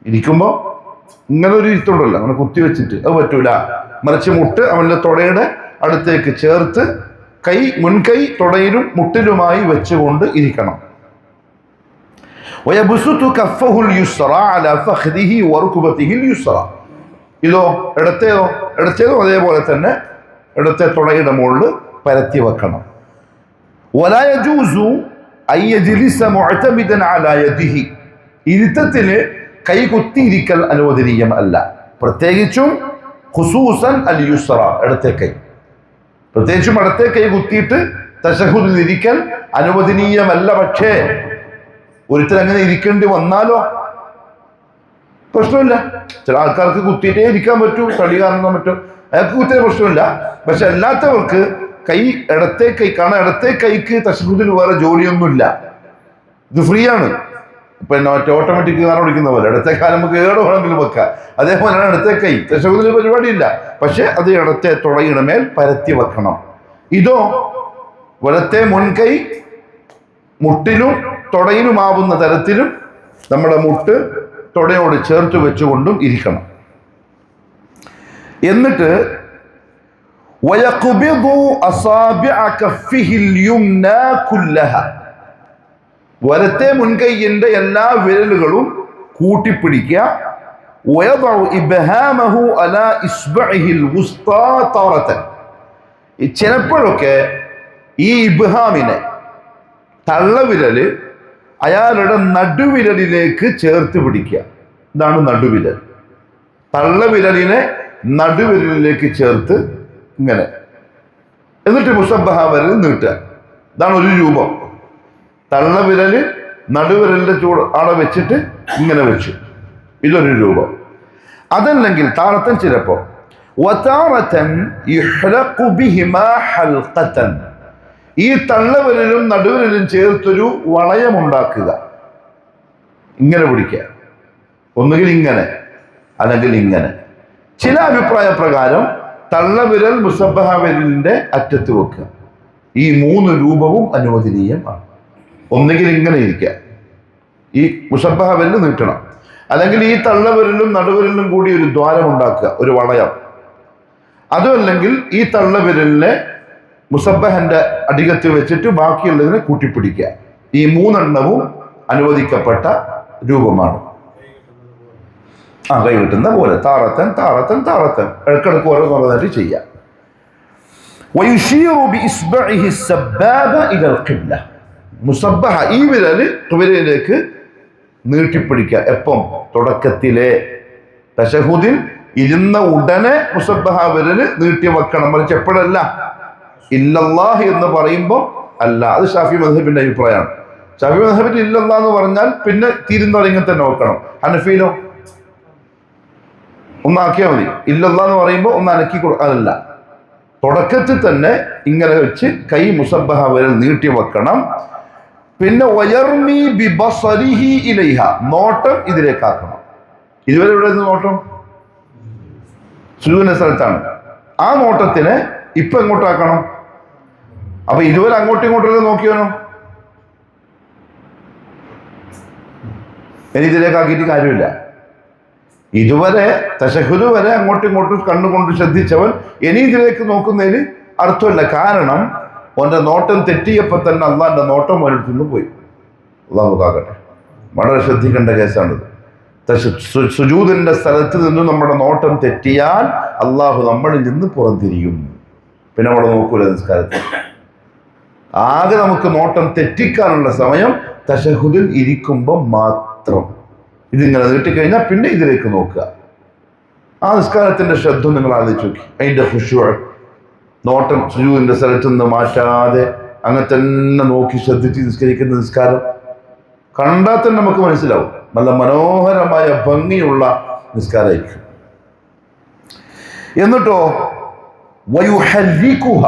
ഇരിക്കുമ്പോ ഇങ്ങനെ ഒരു ഇരുത്തുണ്ടല്ലോ, അങ്ങനെ കുത്തിവെച്ചിട്ട് അത് പറ്റൂല. മറിച്ച് മുട്ട് അവന്റെ തൊടയുടെ അടുത്തേക്ക് ചേർത്ത് മുൻകൈ തൊടയിലും മുട്ടിലുമായി വെച്ചുകൊണ്ട് ഇരിക്കണം. വയബ്സുതു കഫഹുൽ യുസ്റ അലാ ഫഖ്ദിഹി വറുകുബതിഹിൽ യുസ്റ, ഇതോ ഇടത്തേതോ അതേപോലെ തന്നെ ഇടത്തെ തൊടയുടെ മുകളിൽ പരത്തി വെക്കണം. വലാ യജൂസു അൻ യജ്ലിസ മുഅ്തമിദൻ അലാ യദിഹി, ഇരുത്തത്തില് കൈ കുത്തിയിരിക്കൽ അനുവദനീയം അല്ല. പ്രത്യേകിച്ചും ഖുസൂസൻ അൽ യുസ്റ, ഇടത്തെ കൈ, പ്രത്യേകിച്ചും ഇടത്തെ കൈ കുത്തിയിട്ട് തശഹുദിൽ ഇരിക്കൽ അനുവദനീയമല്ല. പക്ഷേ ഒരിക്കൽ അങ്ങനെ ഇരിക്കേണ്ടി വന്നാലോ പ്രശ്നമില്ല. ചില ആൾക്കാർക്ക് കുത്തിയിട്ടേ ഇരിക്കാൻ പറ്റൂ, കളി കാണാൻ പറ്റും, അയാൾക്ക് കുത്തിയ പ്രശ്നമില്ല. പക്ഷെ അല്ലാത്തവർക്ക് കൈ ഇടത്തെ കൈ, കാരണം ഇടത്തെ കൈക്ക് തശഹുദിൽ വേറെ ജോലിയൊന്നുമില്ല, ഇത് ഫ്രീ ആണ്. പിന്നെ മറ്റേ ഓട്ടോമാറ്റിക് കാർ ഓടിക്കുന്ന പോലെ ഇടത്തെ കാലം നമുക്ക് ഏടെ വേണമെങ്കിലും വെക്കാം. അതേപോലെയാണ് ഇടത്തെ കൈ, തശഹുദിൽ പരിപാടിയില്ല. പക്ഷെ അത് ഇടത്തെ തൊടയുടെ മേൽ പരത്തി വെക്കണം. ഇതോ വലത്തെ മുൻകൈ മുട്ടിലും തൊടയിലുമാവുന്ന തരത്തിലും നമ്മുടെ മുട്ട് തൊടയോട് ചേർത്ത് വെച്ചുകൊണ്ടും ഇരിക്കണം. എന്നിട്ട് വയഖ്ബിദു അസാബിഅ കഫിഹിൽ യുംന കുല്ലഹ, വലത്തെ മുൻകൈയിന്റെ എല്ലാ വിരലുകളും കൂട്ടിപ്പിടിക്കുക. വയദഉ ഇബ്ഹാമഹു അലാ ഇസ്ബഇഹിൽ വുസ്താ തറതൻ, ചിലപ്പോഴൊക്കെ ഈ ഇബ്ഹാമിനെ, തള്ളവിരല് അയാളുടെ നടുവിരലിലേക്ക് ചേർത്ത് പിടിക്കുക. ഇതാണ് നടുവിരൽ. തള്ളവിരലിനെ നടുവിരലിലേക്ക് ചേർത്ത് ഇങ്ങനെ, എന്നിട്ട് മുസബ്ബഹ വിരൽ നീട്ടുക. ഇതാണ് ഒരു രൂപം. തള്ളവിരല് നടുവിരലിന്റെ അവിടെ വെച്ചിട്ട് ഇങ്ങനെ വെച്ചു, ഇതൊരു രൂപം. അതല്ലെങ്കിൽ താറത്തൻ ചിലപ്പോ വതാറതൻ യുഹ്ലഖു ബിഹിമാ ഹൽഖതൻ, ഈ തള്ളവിരലും നടുവിരലും ചേർത്തൊരു വളയമുണ്ടാക്കുക. ഇങ്ങനെ പിടിക്കുക, ഒന്നുകിൽ ഇങ്ങനെ അല്ലെങ്കിൽ ഇങ്ങനെ. ചില അഭിപ്രായ പ്രകാരം തള്ളവിരൽ മുസബ്ബഹ വിരലിന്റെ അറ്റത്ത് വെക്കുക. ഈ മൂന്ന് രൂപവും അനുവദനീയമാണ്. ഒന്നുകിൽ ഇങ്ങനെ ഇരിക്കുക, ഈ മുസബ്ബഹ വിരൽ നീട്ടണം, അല്ലെങ്കിൽ ഈ തള്ളവിരലും നടുവിരലും കൂടി ഒരു ദ്വാരം ഉണ്ടാക്കുക, ഒരു വളയം. അതുമല്ലെങ്കിൽ ഈ തള്ളവിരലിനെ മുസബ്ബഹന്റെ അടികത്ത് വെച്ചിട്ട് ബാക്കിയുള്ളതിനെ കൂട്ടിപ്പിടിക്കുക. ഈ മൂന്നെണ്ണവും അനുവദിക്കപ്പെട്ട രൂപമാണ്. കൈ കിട്ടുന്ന പോലെ താറത്തൻ താറത്തൻ താറത്തൻ ഇടക്കിടക്ക് ഓരോന്നോരോന്നായിട്ട് ചെയ്യാം. മുസബ്ബഹ, ഈ വിരല് വിരലിലേക്ക് നീട്ടിപ്പിടിക്കുക. എപ്പം? തുടക്കത്തിലെ തശഹുദിൽ ഇരുന്ന ഉടനെ മുസബ്ബഹ വിരല് നീട്ടി വെക്കണം. മറിച്ച് എപ്പോഴല്ല, ഇല്ലല്ലാഹ് എന്ന് പറയുമ്പോൾ അല്ല. അത് ഷാഫി മദ്ഹബിന്റെ അഭിപ്രായമാണ്. ഷാഫി മദ്ഹബിൽ ഇല്ലല്ലാഹ് എന്ന് പറഞ്ഞാൽ പിന്നെ തീരുന്നറിങ്ങി തന്നെ വെക്കണം. ഹനഫിയിലോ ഒന്നാക്കിയാൽ മതി. ഇല്ലല്ലാഹ് എന്ന് പറയുമ്പോൾ ഒന്ന് അനക്കി അതല്ല, തുടക്കത്തിൽ തന്നെ ഇങ്ങനെ വെച്ച് കൈ മുസബ്ബഹ വിരൽ നീട്ടി വെക്കണം. പിന്നെ വയർമി ബിബസരിഹി ഇലൈഹ, നോട്ടം ഇതിലേക്കാക്കണം. ഇതുവരെ ഇവിടെ നിന്ന് നോട്ടം സുജൂദിന്റെ സ്ഥലത്താണ്. ആ നോട്ടത്തിനെ ഇപ്പൊ എങ്ങോട്ടാക്കണം? അപ്പൊ ഇതുവരെ അങ്ങോട്ടും ഇങ്ങോട്ടും നോക്കിയാനോ? ഇനി ഇതിലേക്കാക്കിയിട്ട് കാര്യമില്ല. ഇതുവരെ തശഹുദ് വരെ അങ്ങോട്ടും ഇങ്ങോട്ടും കണ്ണുകൊണ്ട് ശ്രദ്ധിച്ചവൻ ഇനി ഇതിലേക്ക് നോക്കുന്നതിന് അർത്ഥമില്ല. കാരണം അവന്റെ നോട്ടം തെറ്റിയപ്പോൾ തന്നെ അള്ളാന്റെ നോട്ടം ഒരിടത്തു നിന്ന് പോയി. അള്ളാഹു കാക്കട്ടെ, വളരെ ശ്രദ്ധിക്കേണ്ട കേസാണിത്. സുജൂദിന്റെ സ്ഥലത്ത് നിന്നും നമ്മുടെ നോട്ടം തെറ്റിയാൽ അള്ളാഹു നമ്മളിൽ നിന്ന് പുറംതിരിയും. പിന്നെ അവിടെ നോക്കൂല നിസ്കാരത്തിൽ. ആകെ നമുക്ക് നോട്ടം തെറ്റിക്കാനുള്ള സമയം തശഹുദിൽ ഇരിക്കുമ്പോൾ മാത്രം. ഇതിങ്ങനെ നീട്ടിക്കഴിഞ്ഞാൽ പിന്നെ ഇതിലേക്ക് നോക്കുക. ആ നിസ്കാരത്തിന്റെ ശ്രദ്ധ നിങ്ങൾ ആലോചിച്ച് നോക്കി. അതിന്റെ ഖുശൂഅ്, നോട്ടം സുജൂദിന്റെ സ്ഥലത്ത് നിന്ന് മാറ്റാതെ അങ്ങനെ തന്നെ നോക്കി ശ്രദ്ധിച്ച് നിസ്കരിക്കുന്ന നിസ്കാരം കണ്ടാൽ തന്നെ നമുക്ക് മനസ്സിലാവും. നല്ല മനോഹരമായ ഭംഗിയുള്ള നിസ്കാരമായിരിക്കും. എന്നിട്ടോ വയുഹർരികുഹ,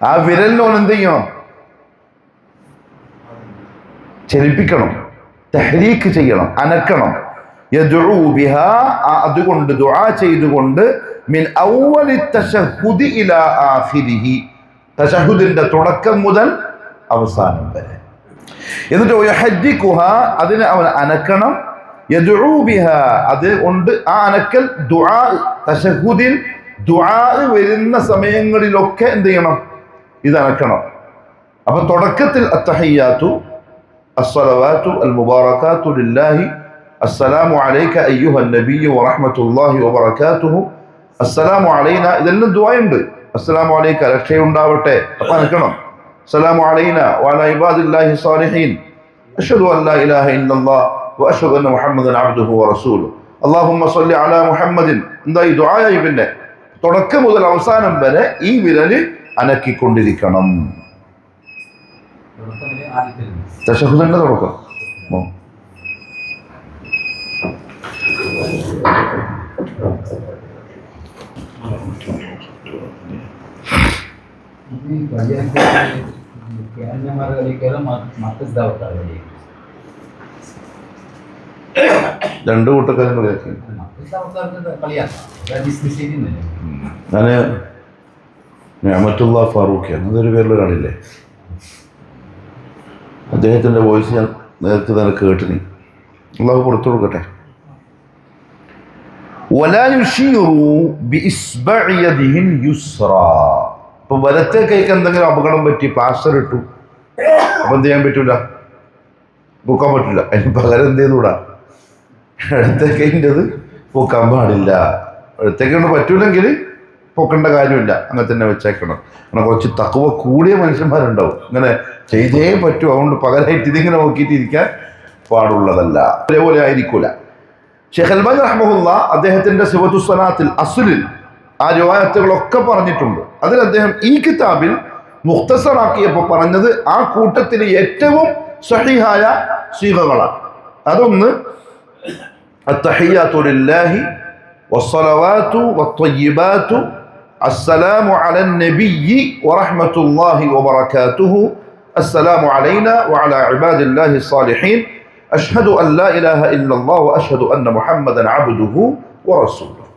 ആ വിരലിനോൻ എന്ത് ചെയ്യണം? ചലിപ്പിക്കണം, തഹ്രീക്ക് ചെയ്യണം, അനക്കണം. യദ്ഉ ബിഹാ, അതുകൊണ്ട് ദുആ ചെയ്തുകൊണ്ട്, മിൻ അവ്വലി തശഹുദി ഇലാ ആഖിരിഹി, തശഹുദിന്റെ തുടക്കം മുതൽ അവസാനം വരെ. എന്നിട്ട് വയുഹർരികുഹ, അതിനെ അവൻ അനക്കണം. യദ്ഉ ബിഹാ, അതുകൊണ്ട് ആ അനക്കൽ ദുആ, തശഹുദിൽ ദുആ വരുന്ന സമയങ്ങളിലൊക്കെ എന്ത് ചെയ്യണം? ഇത് അനക്കണം. അപ്പൊ തുടക്കത്തിൽ അത്തഹിയ്യാത്തു അസ്സലവാത്തു അൽ മുബാറകാത്തു ലില്ലാഹി, അസ്സലാമു അലൈക അയ്യുഹൻ നബിയ്യു വറഹ്മത്തുള്ളാഹി വബറകാതുഹു, അസ്സലാമു അലൈന, ഇതെല്ലാം ദുആയുണ്ട്. അസ്സലാമു അലൈക, രക്ഷയുണ്ടാവട്ടെ, അപ്പൊ അനക്കണം. അസ്സലാമു അലൈന വഅലാ ഇബാദില്ലാഹി സ്വാലിഹീൻ, അശ്ഹദു അൻ ലാ ഇലാഹ ഇല്ലല്ലാഹ് വഅശ്ഹദു അന്ന മുഹമ്മദൻ അബ്ദുഹു വറസൂലുഹു, അല്ലാഹുമ്മ സ്വല്ലി അലാ മുഹമ്മദിൻ. എന്താ ഈ ദുആയായി? പിന്നെ തുടക്കം മുതൽ അവസാനം വരെ ഈ വിരല് അനക്കിക്കൊണ്ടിരിക്കണം. തശഹുദിന്റെ തുടക്കം. രണ്ടു കൂട്ടക്കാരും കളിയാക്കി. ഞാന് നിഅമത്തുള്ള ഫാറൂഖ് എന്നതൊരു പേരിലൊരാളില്ലേ, അദ്ദേഹത്തിന്റെ വോയിസ് ഞാൻ നേരത്തെ തന്നെ കേട്ടിനി. അള്ളാഹു പുറത്തു കൊടുക്കട്ടെ. വലാ യുശീറു ബിഇസ്ബഇ യദിഹി യുസ്റാ, ഇപ്പൊ വലത്തെ കൈക്ക് എന്തെങ്കിലും അപകടം പറ്റി, പ്ലാസ്റ്റർ ഇട്ടു, അപ്പൊ എന്ത് ചെയ്യാൻ പറ്റൂല? പൊക്കാൻ പറ്റില്ല. അതിന് പകരം എന്ത് ചെയ്തുകൂടാ? ഇടത്തെ കൈൻ്റെത് പൊക്കാൻ പാടില്ല. ഇടത്തേക്ക് കൊണ്ട് പറ്റൂലെങ്കിൽ പൊക്കേണ്ട കാര്യമില്ല, അങ്ങനെ തന്നെ വെച്ചേക്കണം. അങ്ങനെ കുറച്ച് തഖ്വ കൂടിയ മനുഷ്യന്മാരുണ്ടാവും, ഇങ്ങനെ ചെയ്തേ പറ്റൂ, അതുകൊണ്ട് പകരമായിട്ട് ഇതിങ്ങനെ നോക്കിയിട്ട് ഇരിക്കാൻ പാടുള്ളതല്ല. അതേപോലെ ആയിരിക്കൂല. ഷെയ്ഖ് അൽബാനി റഹ്മഹുല്ല അദ്ദേഹത്തിന്റെ സിഫത്തു സ്വലാത്തിൽ അസ്ലിൽ ആ റിവായത്തുകളൊക്കെ പറഞ്ഞിട്ടുണ്ട്. അതിൽ അദ്ദേഹം ഈ കിതാബിൽ മുഖ്തസറാക്കിയപ്പോൾ പറഞ്ഞത് ആ കൂട്ടത്തിൽ ഏറ്റവും സഹീഹായ സീഗകളാണ്. അതൊന്ന് അത്തഹിയ്യാത്തു ലില്ലാഹി വസ്സലവാത്തു വത്വയ്യിബാത്തു അസ്സലാമു അലൻ നബിയ്യി വറഹ്മത്തുള്ളാഹി വബറകാതുഹു അസ്സലാമു അലൈനാ വഅലാ ഇബാദില്ലാഹി സ്സാലിഹീൻ അഷ്ഹദു അൻ ലാ ഇലാഹ ഇല്ലല്ലാഹു വഅഷ്ഹദു അന്ന മുഹമ്മദൻ അബ്ദുഹു വറസൂലുഹു.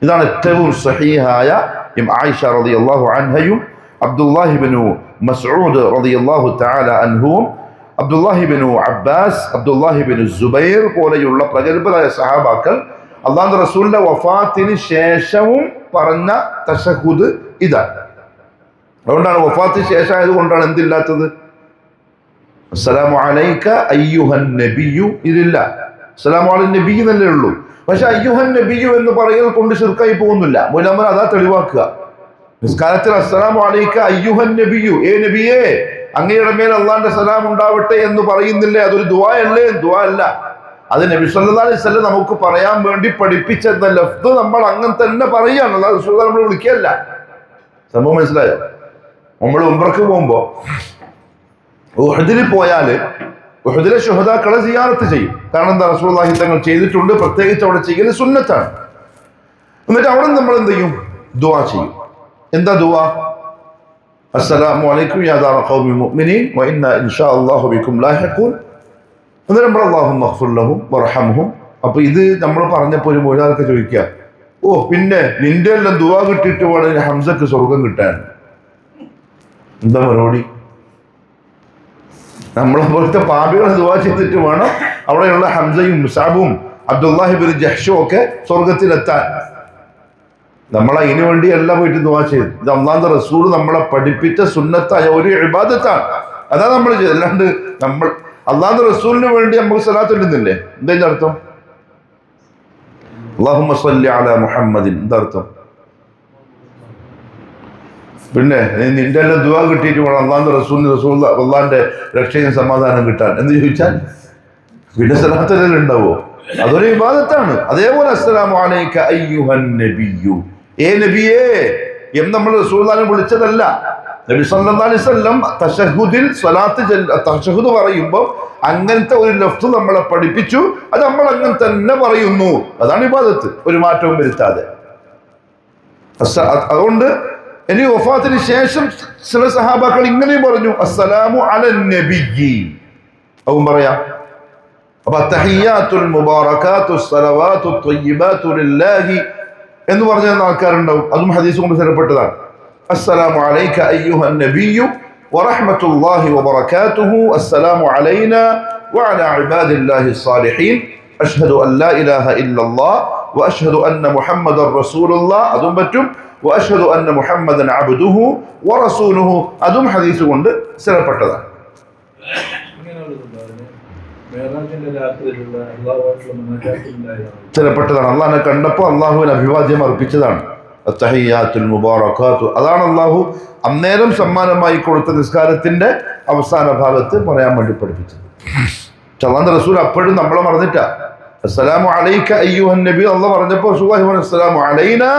ഇതാണ് ഏറ്റവും സഹീഹായ ആയിഷ റളിയല്ലാഹു അൻഹയും അബ്ദുല്ലാഹി ഇബ്നു മസ്ഊദ് റളിയല്ലാഹു തആല അൻഹുവും അബ്ദുല്ലാഹി ഇബ്നു അബ്ബാസ്, അബ്ദുല്ലാഹി ഇബ്നു സുബൈർ പോലെയുള്ള പ്രഗത്ഭരായ സഹാബാക്കൾ അല്ലാഹുവിന്റെ റസൂലിന്റെ വഫാത്തിന് ശേഷവും പറഞ്ഞ തശഹുദ് ഇതാണ്. അതുകൊണ്ടാണ് വഫാത്തിന് ശേഷം ആയതുകൊണ്ടാണ് എന്തില്ലാത്തത്? അസ്സലാമു അലൈക അയ്യുഹൻ നബിയ്യു ഇതില്ല. അസ്സലാമു അലൈൻ നബി എന്നല്ലേ ഉള്ളൂ. പക്ഷെ അയ്യുഹൻ നബിയ്യു എന്ന് പറയൽ കൊണ്ട് ശിർക്കായി പോകുന്നില്ല. മുലമൻ അതാ തെളിവാക്കുക. നിസ്കാരത്തിൽ അസ്സലാമു അലൈക അയ്യുഹൻ നബിയ്യു, ഏ നബിയേ അങ്ങയുടെ മേൽ അള്ളാന്റെ സലാം ഉണ്ടാവട്ടെ എന്ന് പറയുന്നില്ലേ? അതൊരു ദുആ അല്ലേ? ദുആ അല്ല. അത് നബി സല്ലല്ലാഹു അലൈഹി വസല്ലം നമുക്ക് പറയാൻ വേണ്ടി പഠിപ്പിച്ചെന്ന ലഫ്ദ് നമ്മൾ അങ്ങനെ തന്നെ പറയുകയാണ്. അല്ലാതെ റസൂലുള്ളാഹി നമ്മൾ വിളിക്കുകയല്ല. സംഭവം മനസ്സിലായോ? നമ്മൾ ഉംറക്ക് പോകുമ്പോ ഉഹദിൽ പോയാല് ഉഹദിലെ ശുഹദാക്കളെ സിയാറത്ത് ചെയ്യും. കാരണം എന്താ? റസൂലുള്ളാഹി തങ്ങൾ ചെയ്തിട്ടുണ്ട്. പ്രത്യേകിച്ച് അവിടെ ചെയ്യൽ സുന്നത്താണ്. എന്നിട്ട് അവിടെ നമ്മൾ എന്ത് ചെയ്യും? ദുആ ചെയ്യും. എന്താ ദുആ? അസ്സലാമു അലൈക്കും യാ ദാറ ഖൗമി മുഅ്മിനീൻ വ ഇന്നാ ഇൻഷാ അല്ലാഹു ബിക്കും ലാഹിഖൂൻ. എന്നിട്ട് നമ്മൾ അല്ലാഹുമ്മ ഗ്ഫിർ ലഹും വർഹംഹും. അപ്പൊ ഇത് നമ്മൾ പറഞ്ഞപ്പോൾ ഒരു മൊഴിയാൾക്ക് ചോദിക്കുക, ഓ പിന്നെ നിന്റെ എല്ലാം ദുആ കിട്ടിയിട്ട് വേണം ഹംസക്ക് സ്വർഗം കിട്ടാൻ. എന്താ മറുപടി? നമ്മളെ പോലത്തെ പാപികളെ ദുആ ചെയ്തിട്ട് വേണം അവിടെയുള്ള ഹംസയും മുസാബും അബ്ദുല്ലാഹി ഇബ്നു ജഹ്ഷും ഒക്കെ സ്വർഗത്തിലെത്താൻ. നമ്മൾ അതിനു വേണ്ടിയല്ല പോയിട്ട് ദുആ ചെയ്ത്. ഇത് അല്ലാഹുവിന്റെ റസൂൽ നമ്മളെ പഠിപ്പിച്ച സുന്നത്തായ ഒരു ഇബാദത്താണ്. അതാ നമ്മൾ ചെയ്തത്. അല്ലാണ്ട് നമ്മൾ അല്ലാഹുവിന്റെ റസൂലിന് വേണ്ടി നമുക്ക് സ്വലാത്ത് ചൊല്ലുന്നില്ലേ? എന്താ ഇതിന്റെ അർത്ഥം? അല്ലാഹുമ്മ സ്വല്ലി അലാ മുഹമ്മദിൻ എന്താ അർത്ഥം? പിന്നെ നിന്റെ എല്ലാം ദുആ കിട്ടിയിട്ട് വേണം അള്ളാഹുന്റെ റസൂലിന് അള്ളാഹിന്റെ രക്ഷയും സമാധാനം കിട്ടാൻ എന്ന് ചോദിച്ചാൽ പിന്നെ സ്വലാത്ത് ഉണ്ടാവോ? അതൊരു ഇബാദത്താണ്. അതേപോലെ അസ്സലാമു അലൈക അയ്യുഹൻ നബിയ്യു, ഏ നബിയേ എന്ന് നമ്മൾ റസൂലുള്ളാഹിനെ വിളിച്ചതല്ല. നബി സല്ലല്ലാഹു അലൈഹി വസല്ലം തശഹുദിൽ തശഹുദ് പറയുമ്പോൾ അങ്ങനത്തെ ഒരു ലഫ്സ് നമ്മളെ പഠിപ്പിച്ചു. അത് നമ്മൾ അങ്ങനെ തന്നെ പറയുന്നു. അതാണ് ഇബാദത്ത്, ഒരു മാറ്റവും വരുത്താതെ. അതുകൊണ്ട് ഇനി വഫാത്തിന് ശേഷം ചില സഹാബാക്കൾ ഇങ്ങനെയും പറഞ്ഞു, അസ്സലാമു അലൻ നബിയ്യി, അതും പറയാം. അപ്പൊ അത്തഹിയ്യാത്തുൽ മുബാറകാത്തുസ് സലവാത്തുത് ത്വയ്യിബാതു ലില്ലാഹി എന്ന് പറഞ്ഞ ആൾക്കാരുണ്ടാവും. അതും ഹദീസ് കൊണ്ട് സ്ഥിരപ്പെട്ടതാണ്. അസ്സലാമു അലൈക അയ്യുഹൻ നബിയ്യു വറഹ്മത്തുള്ളാഹി വബറകാതുഹു അസ്സലാമു അലൈനാ വഅലാ ഇബാദില്ലാഹി സ്സാലിഹീൻ അഷ്ഹദു അൻ ലാ ഇലാഹ ഇല്ലല്ലാഹ് വഅഷ്ഹദു അന്ന മുഹമ്മദൻ റസൂലുള്ളാഹ്, അതും പറ്റും. വഅഷ്ഹദു അന്ന മുഹമ്മദൻ അബ്ദുഹു വറസൂലുഹു, അതും ഹദീസ് കൊണ്ട് സ്ഥിരപ്പെട്ടതാണ്. സ്ഥിരപ്പെട്ടതാണ്. അള്ളാഹിനെ കണ്ടപ്പോൾ അള്ളാഹുവിന് അഭിവാദ്യം അർപ്പിച്ചതാണ്. അത്തഹിയ്യാത്തുൽ മുബാറകാത്തു, അതാണ് അള്ളാഹു അന്നേരം സമ്മാനമായി കൊടുത്ത നിസ്കാരത്തിന്റെ അവസാന ഭാഗത്ത് പറയാൻ വേണ്ടി പഠിപ്പിച്ചത്. അല്ലാഹുവിന്റെ റസൂൽ അപ്പോഴും നമ്മളെ മറന്നിട്ടാ. അസ്സലാമു അലൈക അയ്യുഹൻ നബി അള്ളാഹ് പറഞ്ഞപ്പോൾ റസൂലുള്ളാഹി പറഞ്ഞു അസ്സലാമു അലൈനാ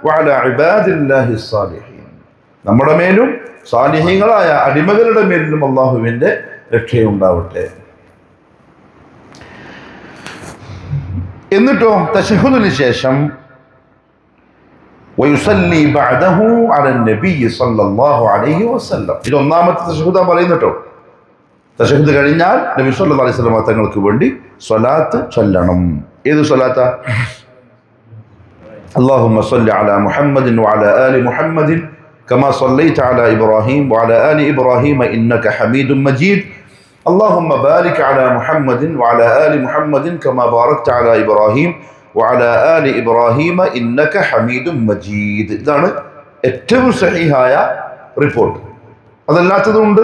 വഅലാ ഇബാദില്ലാഹി സ്സാലിഹീൻ, നമ്മുടെ മേലും സാലിഹീങ്ങളായ അടിമകളുടെ മേലും അള്ളാഹുവിന്റെ രക്ഷയുണ്ടാവട്ടെ. എന്നിട്ടോ തശഹുദിന് ശേഷം വയുസല്ലി ബഅദഹു അലൻ നബി സല്ലല്ലാഹു അലൈഹി വസല്ലം, ഇത് ഒന്നാമത്തെ തശഹുദാ പറയുന്നട്ടോ. തശഹുദ് കഴിഞ്ഞാൽ നബി സല്ലല്ലാഹു അലൈഹി വസല്ലം തങ്ങൾക്ക് വേണ്ടി സ്വലാത്ത് ചൊല്ലണം. ഏത് സ്വലാത്താ? اللهم صل على محمد وعلى آل محمد كما صليت على إبراهيم وعلى آل إبراهيم إنك حميد مجيد اللهم بارك على محمد وعلى آل محمد كما باركت على إبراهيم وعلى آل إبراهيم إنك حميد مجيد. ഇതാണ് ഏറ്റവും സഹീഹായ റിപ്പോർട്ട്. അതല്ലാത്തതുകൊണ്ട്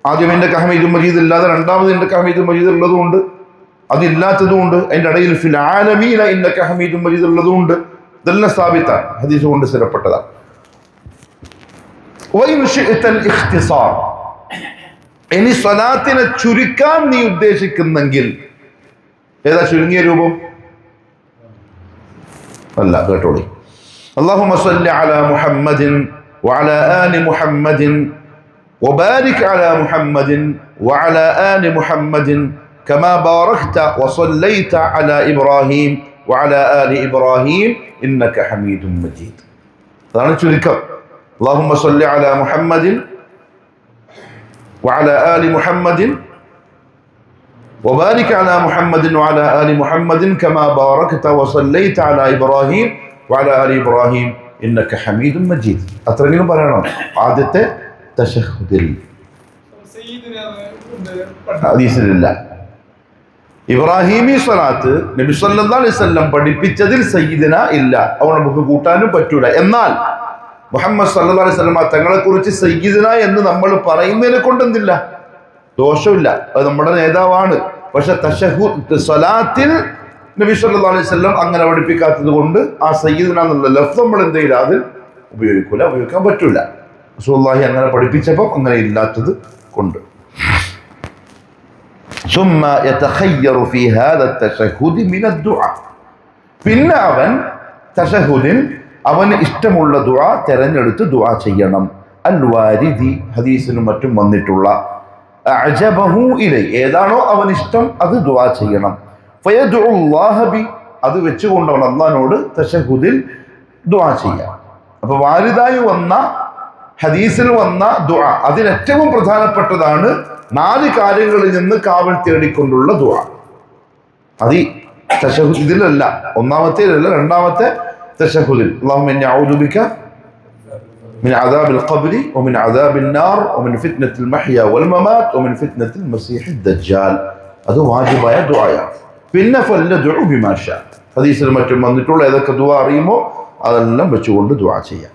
ആദ്യം എൻ്റെ ഹമീദും മജീദ് ഇല്ലാതെ രണ്ടാമത് എൻ്റെ ഹമീദും മജീദ് ഉള്ളതുകൊണ്ട്, അതില്ലാത്തതുകൊണ്ട് അതിൻ്റെ ഇടയിൽ ഫിൽ ആലമീന ഇന്നക ഹമീദും മജീദ് ഉള്ളതുകൊണ്ട്, ഇതെല്ലാം സ്ഥാപിത്താണ്, ഹദീസ് കൊണ്ട് സ്ഥിരപ്പെട്ടതാണ്. ഇനി സ്വലാത്തിനെ ചുരുക്കാൻ നീ ഉദ്ദേശിക്കുന്നെങ്കിൽ ഏതാ ചുരുങ്ങിയ രൂപം? അല്ല, കേട്ടോളി. اللهم صل على محمد وعلى آل محمد وبارك على محمد وعلى آل محمد كما باركت وصليت على إبراهيم وعلى آل إبراهيم إنك حميد مجيد. هذا ചുരുക്കം. اللهم صل على محمد وعلى آل محمد وبارك على محمد وعلى آل محمد كما باركت وصليت على إبراهيم وعلى آل إبراهيم إنك حميد مجيد. അത്രയും പറയണം ആദ്യത്തെ തശഹുദിൽ. ഹദീസിലില്ല. ഇബ്രാഹിമി സ്വലാത്ത് നബി സല്ലല്ലാഹു അലൈഹി വസല്ലം പഠിപ്പിച്ചതിൽ സയ്യിദിന ഇല്ല, അതുകൊണ്ട് നമുക്ക് കൂട്ടാനും പറ്റൂല. എന്നാൽ മുഹമ്മദ് സല്ലല്ലാഹു അലൈഹി വസല്ലം തങ്ങളെ കുറിച്ച് സയ്യിദിന എന്ന് നമ്മൾ പറയുന്നതിനെ കൊണ്ടെന്തില്ല, ദോഷമില്ല. അത് നമ്മുടെ നേതാവാണ്. പക്ഷെ തശഹുദ് സ്വലാത്തിൽ നബി സല്ലല്ലാഹു അലൈഹി വസല്ലം അങ്ങനെ പഠിപ്പിക്കാത്തത് കൊണ്ട് ആ സയ്യിദിന എന്നുള്ള ലഫ്സ് നമ്മൾ എന്ത് ചെയ്യില്ല, അതിൽ ഉപയോഗിക്കാൻ പറ്റൂല. റസൂലുള്ളാഹി അങ്ങനെ പഠിപ്പിച്ചപ്പോൾ അങ്ങനെ ഇല്ലാത്തത് കൊണ്ട്. ثم يتخير في هذا التشهد من الدعاء, പിന്നെ അവൻ തശഹുദിൽ അവന് ഇഷ്ടമുള്ള ദുആ തിരഞ്ഞെടുത്ത് ദുആ ചെയ്യണം. അൽ വാരിദി, ഹദീസിലും മറ്റും വന്നിട്ടുള്ള അഅജബഹു ഇലൈ, ഏതാണോ അവൻ ഇഷ്ടം അത് ദുആ ചെയ്യണം. ഫയദുല്ലാഹ ബി, അത് വെച്ചുകൊണ്ട് അവൻ അല്ലാഹുവിനോട് തശഹുദിൽ ദുആ ചെയ്യാം. അപ്പൊ വാരിദായി വന്ന ഹദീസിൽ വന്ന ദുആ അതിൽ ഏറ്റവും പ്രധാനപ്പെട്ടതാണ് 4 കാര്യങ്ങളിൽ നിന്ന് കാവൽ തേടിക്കൊണ്ടുള്ള ദുആ. അത് തശഹുദ് ഇതിലല്ല, ഒന്നാമത്തേലല്ല, രണ്ടാമത്തെ തശഹുദിൽ. അല്ലാഹുമ്മ ഇന്നി അഊദു ബിക മിൻ അദാബിൽ ഖബ്രി വമിൻ അദാബിൻ നാർ വമിൻ ഫിത്നത്തിൽ മഹ്യ വൽ മമാത് വമിൻ ഫിത്നത്തിൽ മസീഹി ദജ്ജാൽ. അത് വാജിബായ ദുആയാണ്. പിന്നെ ഫല്ലദഉ ബിമാ ഷാ, ഹദീസിൽ മറ്റും വന്നിട്ടുള്ള ഏതൊക്കെ ദുആ അറിയുമോ അതെല്ലാം വെച്ചുകൊണ്ട് ദുആ ചെയ്യാം.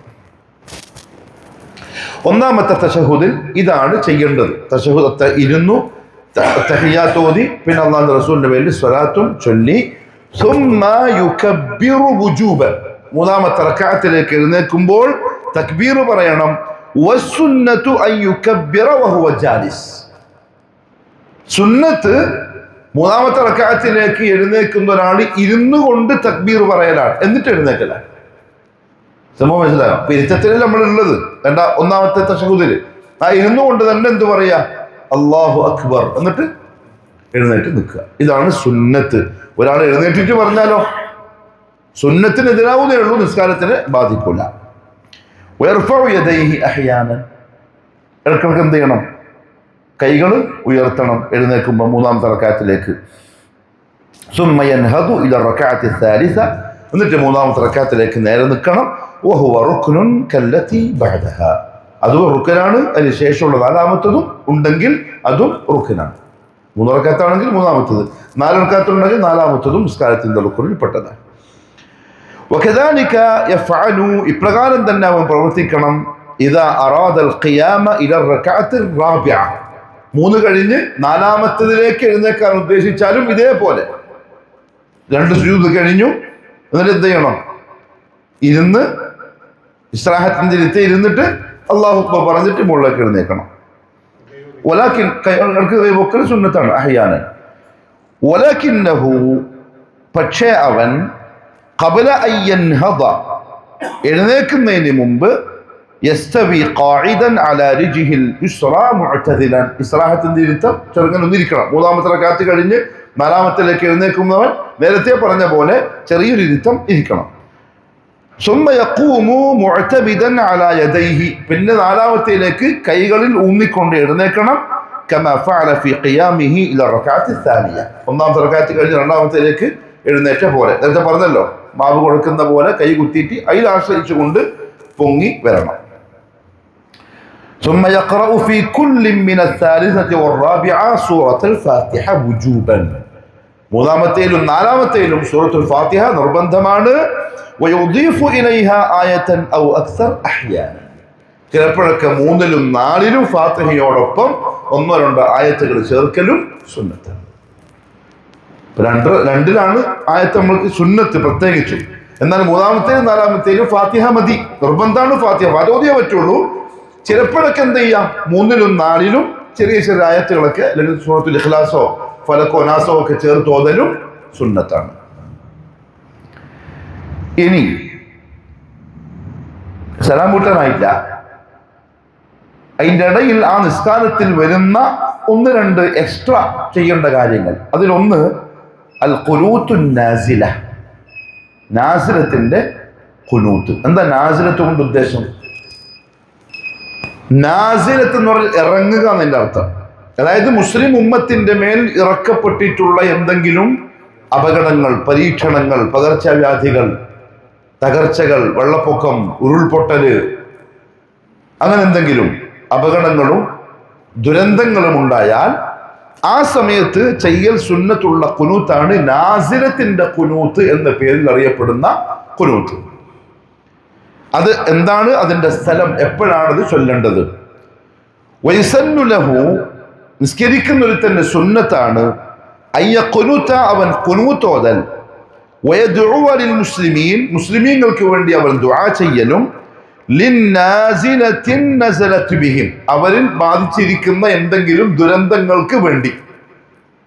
ഒന്നാമത്തെ തശഹുദിൽ ഇതാണ് ചെയ്യേണ്ടത്. തശഹുദ് ഇരുന്നു, തഹിയ്യാത്ത് ഓതി, പിന്നെ അല്ലാഹുവിന്റെ റസൂലിന്റെ പേരിൽ സ്വലാത്തും ചൊല്ലി, സുമ്മ യുകബ്ബിറു വുജൂബൻ, മൂന്നാമത്തെ റക്അത്തിലേക്ക് എഴുന്നേൽക്കുമ്പോൾ തക്ബീർ പറയണം. വസ്സുന്നതു അൻ യുകബ്ബിറ വഹുവ ജാലിസ്, സുന്നത്ത് മൂന്നാമത്തെ റക്അത്തിലേക്ക് എഴുന്നേൽക്കുന്ന ഒരാൾ ഇരുന്നു കൊണ്ട് തക്ബീർ പറയലാണ്, എന്നിട്ട് എഴുന്നേക്കലാണ്. സംഭവം മനസ്സിലായോ? അപ്പൊ ഇരുത്തത്തിൽ നമ്മളുള്ളത് ഒന്നാമത്തെ തശഹുദില് ആ ഇരുന്നു കൊണ്ട് തന്നെ എന്ത് പറയാ, അല്ലാഹു അക്ബർ, എന്നിട്ട് എഴുന്നേറ്റ് നിൽക്കുക. ഇതാണ് സുന്നത്ത്. ഒരാൾ എഴുന്നേറ്റിട്ട് പറഞ്ഞാലോ സുന്നത്തിനെതിരാവുന്നേ ഉള്ളൂ, നിസ്കാരത്തിന് ബാധിക്കില്ല. ഇടക്കിടക്ക് എന്ത് ചെയ്യണം, കൈകൾ ഉയർത്തണം എഴുന്നേൽക്കുമ്പോൾ മൂന്നാമത്തെ റക്അത്തിലേക്ക്. എന്നിട്ട് മൂന്നാമത്തെ റക്അത്തിലേക്ക് നേരെ നിൽക്കണം. അതും റുക്കനാണ്. അതിന് ശേഷമുള്ള നാലാമത്തതും ഉണ്ടെങ്കിൽ അതും റുക്കനാണ്. 3 റക്അത്താണെങ്കിൽ മൂന്നാമത്തത്, 4 റക്അത്തുണ്ടെങ്കിൽ നാലാമത്തതും നിസ്കാരത്തിന്റെ റുക്കനിൽ പെട്ടതാണ്. ഇപ്രകാരം തന്നെ അവൻ പ്രവർത്തിക്കണം. ഇദാ അറാദൽ ഖിയാമ ഇല റക്അത്തിൽ റാബിഅ, 3 കഴിഞ്ഞ് നാലാമത്തതിലേക്ക് എഴുന്നേൽക്കാൻ ഉദ്ദേശിച്ചാലും ഇതേപോലെ 2 സുജൂദ് കഴിഞ്ഞു, എന്നിട്ട് എന്ത് ചെയ്യണം, ഇരുന്ന് ഇസ്റാഹത്തിന്റെ ഇരുത്തി ഇരുന്നിട്ട് അല്ലാഹു അക്ബർ പറഞ്ഞിട്ട് മുകളിലേക്ക് എഴുന്നേൽക്കണം. വലാകിൻ കൈവക്കൽ സുന്നത്താണ് അഹ്യാനൻ. വലാകിന്നഹു, പക്ഷേ അവൻ ഖബല അൻ യൻഹദ, എഴുന്നേൽക്കുന്നതിന് മുമ്പ് യസ്തവി ഖാഇദൻ അലാ റിജ്ഹിൽ യുസ്റാ മുഅ്തദിലൻ, ഇസ്റാഹത്തിന്റെ ഇരുത്തം ചെറുങ്ങനെ ഒന്നിരിക്കണം. മൂന്നാമത്തെ റക്അത്ത് കഴിഞ്ഞ് നാലാമത്തിലേക്ക് എഴുന്നേൽക്കുന്നവൻ നേരത്തെ പറഞ്ഞ പോലെ ചെറിയൊരു ഇരുത്തം ഇരിക്കണം. സുമ്മ യഖൂമു മുഅ്തമിദൻ അലാ യദൈഹി, പിന്നെ നാലാമത്തേലേക്ക് കൈകളിൽ ഊന്നിക്കൊണ്ട് എഴുന്നേൽക്കണം. കമാ ഫഅല ഫീ ഖിയാമിഹി ഇല റക്അത്തി സാനിയ, ഒന്നാമത്തെ റക്അത്ത് കഴിഞ്ഞ് രണ്ടാമത്തേലേക്ക് എഴുന്നേറ്റ പോലെ, നേരത്തെ പറഞ്ഞല്ലോ മാവ് കൊടുക്കുന്ന പോലെ കൈ കുത്തിയിട്ട് അതിൽ ആശ്രയിച്ചുകൊണ്ട് പൊങ്ങി വരണം. ثم يقرأ في كل من الثالثة والرابعة سورة الفاتحة وجوبا, മൂന്നാമത്തേലും നാലാമത്തേലും സൂറത്തുൽ ഫാത്തിഹ നിർബന്ധമാണ്. ويضيف إليها آية أو أكثر أحيانا, ചിലപ്പോഴൊക്കെ 3ലും 4ലും ഫാത്തിഹയോടൊപ്പം 1-2 ആയത്തുകൾ ചേർക്കലും സുന്നത്താണ്. 2ലാണ് ആയത്ത് നമ്മൾക്ക് സുന്നത്ത് പ്രത്യേകിച്ചും. എന്നാൽ മൂന്നാമത്തേലും നാലാമത്തേലും ഫാത്തിഹ മതി, നിർബന്ധമാണ് ഫാത്തിഹ, ഓതിയേ പറ്റുള്ളൂ. ചിലപ്പോഴൊക്കെ എന്ത് ചെയ്യാം, 3ലും 4ലും ചെറിയ ചെറിയ ആയത്തുകളൊക്കെ, അല്ലെങ്കിൽ സൂറത്തുൽ ഇഖ്ലാസോ ഫലക്കോ നാസോ ഒക്കെ ചേർത്ത് ഓതലും സുന്നത്താണ്. ഇനി സലാം വീട്ടാനായില്ല, അതിൻ്റെ ഇടയിൽ ആ നിസ്കാരത്തിൽ വരുന്ന 1-2 എക്സ്ട്രാ ചെയ്യേണ്ട കാര്യങ്ങൾ. അതിലൊന്ന് അൽ ഖുനൂത്തുൻ നാസില, നാസിലത്തിന്റെ ഖുനൂത്ത്. എന്താ നാസിലത്ത് കൊണ്ട് ഉദ്ദേശം? നാസിലത്ത് എന്ന് പറഞ്ഞാൽ ഇറങ്ങുക എന്നതിൻ്റെ അർത്ഥം. അതായത് മുസ്ലിം ഉമ്മത്തിന്റെ മേൽ ഇറക്കപ്പെട്ടിട്ടുള്ള എന്തെങ്കിലും അപകടങ്ങൾ, പരീക്ഷണങ്ങൾ, പകർച്ചവ്യാധികൾ, തകർച്ചകൾ, വെള്ളപ്പൊക്കം, ഉരുൾപൊട്ടല്, അങ്ങനെ എന്തെങ്കിലും അപകടങ്ങളും ദുരന്തങ്ങളും ഉണ്ടായാൽ ആ സമയത്ത് ചെയ്യൽ സുന്നത്തുള്ള ഖുനൂത്താണ് നാസിലത്തിന്റെ ഖുനൂത്ത് എന്ന പേരിൽ അറിയപ്പെടുന്ന ഖുനൂത്ത്. അത് എന്താണ്, അതിന്റെ സ്ഥലം, എപ്പോഴാണത് ചൊല്ലേണ്ടത്? വയസന്നു ലഹു, നിസ്കരിക്കുന്നൊരു തന്നെ സുന്നത്താണ് അയ്യ ഖുനൂത, അവൻ ഖുനൂത്ത് ഓതൽ. വയദ്ഉ ലിൽ മുസ്ലിമീൻ, മുസ്ലിമീങ്ങൾക്ക് വേണ്ടി അവൻ ദുആ ചെയ്യലും. ലിന്നാസിലത്തിൻ നസലത് ബിഹിം, അവരിൽ ബാധിച്ചിരിക്കുന്ന എന്തെങ്കിലും ദുരന്തങ്ങൾക്ക് വേണ്ടി,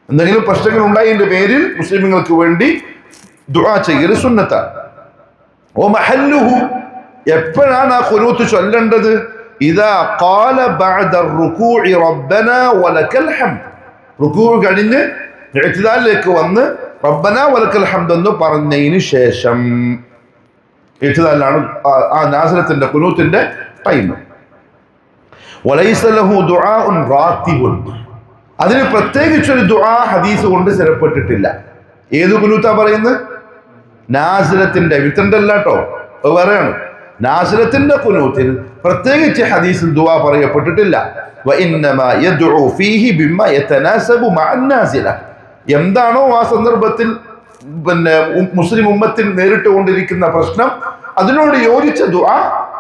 എന്തെങ്കിലും പ്രശ്നങ്ങൾ ഉണ്ടായതിന്റെ പേരിൽ മുസ്ലിമീങ്ങൾക്ക് വേണ്ടി ദുആ ചെയ്യൽ സുന്നത്താണ്. ഓ മഹല്ലുഹു, എപ്പോഴാണ് ആ ഖുനൂത്ത് ചൊല്ലേണ്ടത്? ഇദാ ഖാല ബഅദ റുകൂഇ റബ്ബനാ വലക്കൽ ഹംദ്, റുകൂ കഴിഞ്ഞ് ഇഅ്തിദാലിലേക്ക് വന്ന് റബ്ബനാ വലക്കൽ ഹംദ് എന്ന് പറഞ്ഞതിന് ശേഷം. ഇഅ്തിദാലിലാണ് ആ നാസിലത്തിന്റെ ഖുനൂത്തിന്റെ ടൈം. വലൈസ ലഹു ദുആഉൻ റാത്തിബുൻ, അതിന് പ്രത്യേകിച്ചൊരു ദുആ ഹദീസ് കൊണ്ട് സ്ഥിരപ്പെട്ടിട്ടില്ല. ഏത് ഖുനൂത്താ പറയുന്നത്? നാസിലത്തിന്റെ, വിത്തന്റെ അല്ല കേട്ടോ, വേറെയാണ്. നാസിലത്തിന്റെ ഖുനൂത്തിൽ പ്രത്യേകിച്ച് ഹദീസിൽ ദുആ പറയപ്പെട്ടിട്ടില്ല. വഇന്നമാ യദ്ഉ ഫീഹി ബിമ്മ യതനാസബു മഅൻ നാസില, എന്താണോ ആ സന്ദർഭത്തിൽ പിന്നെ മുസ്ലിം ഉമ്മത്തിൽ നേരിട്ട് കൊണ്ടിരിക്കുന്ന പ്രശ്നം, അതിനോട് യോജിച്ച ദുആ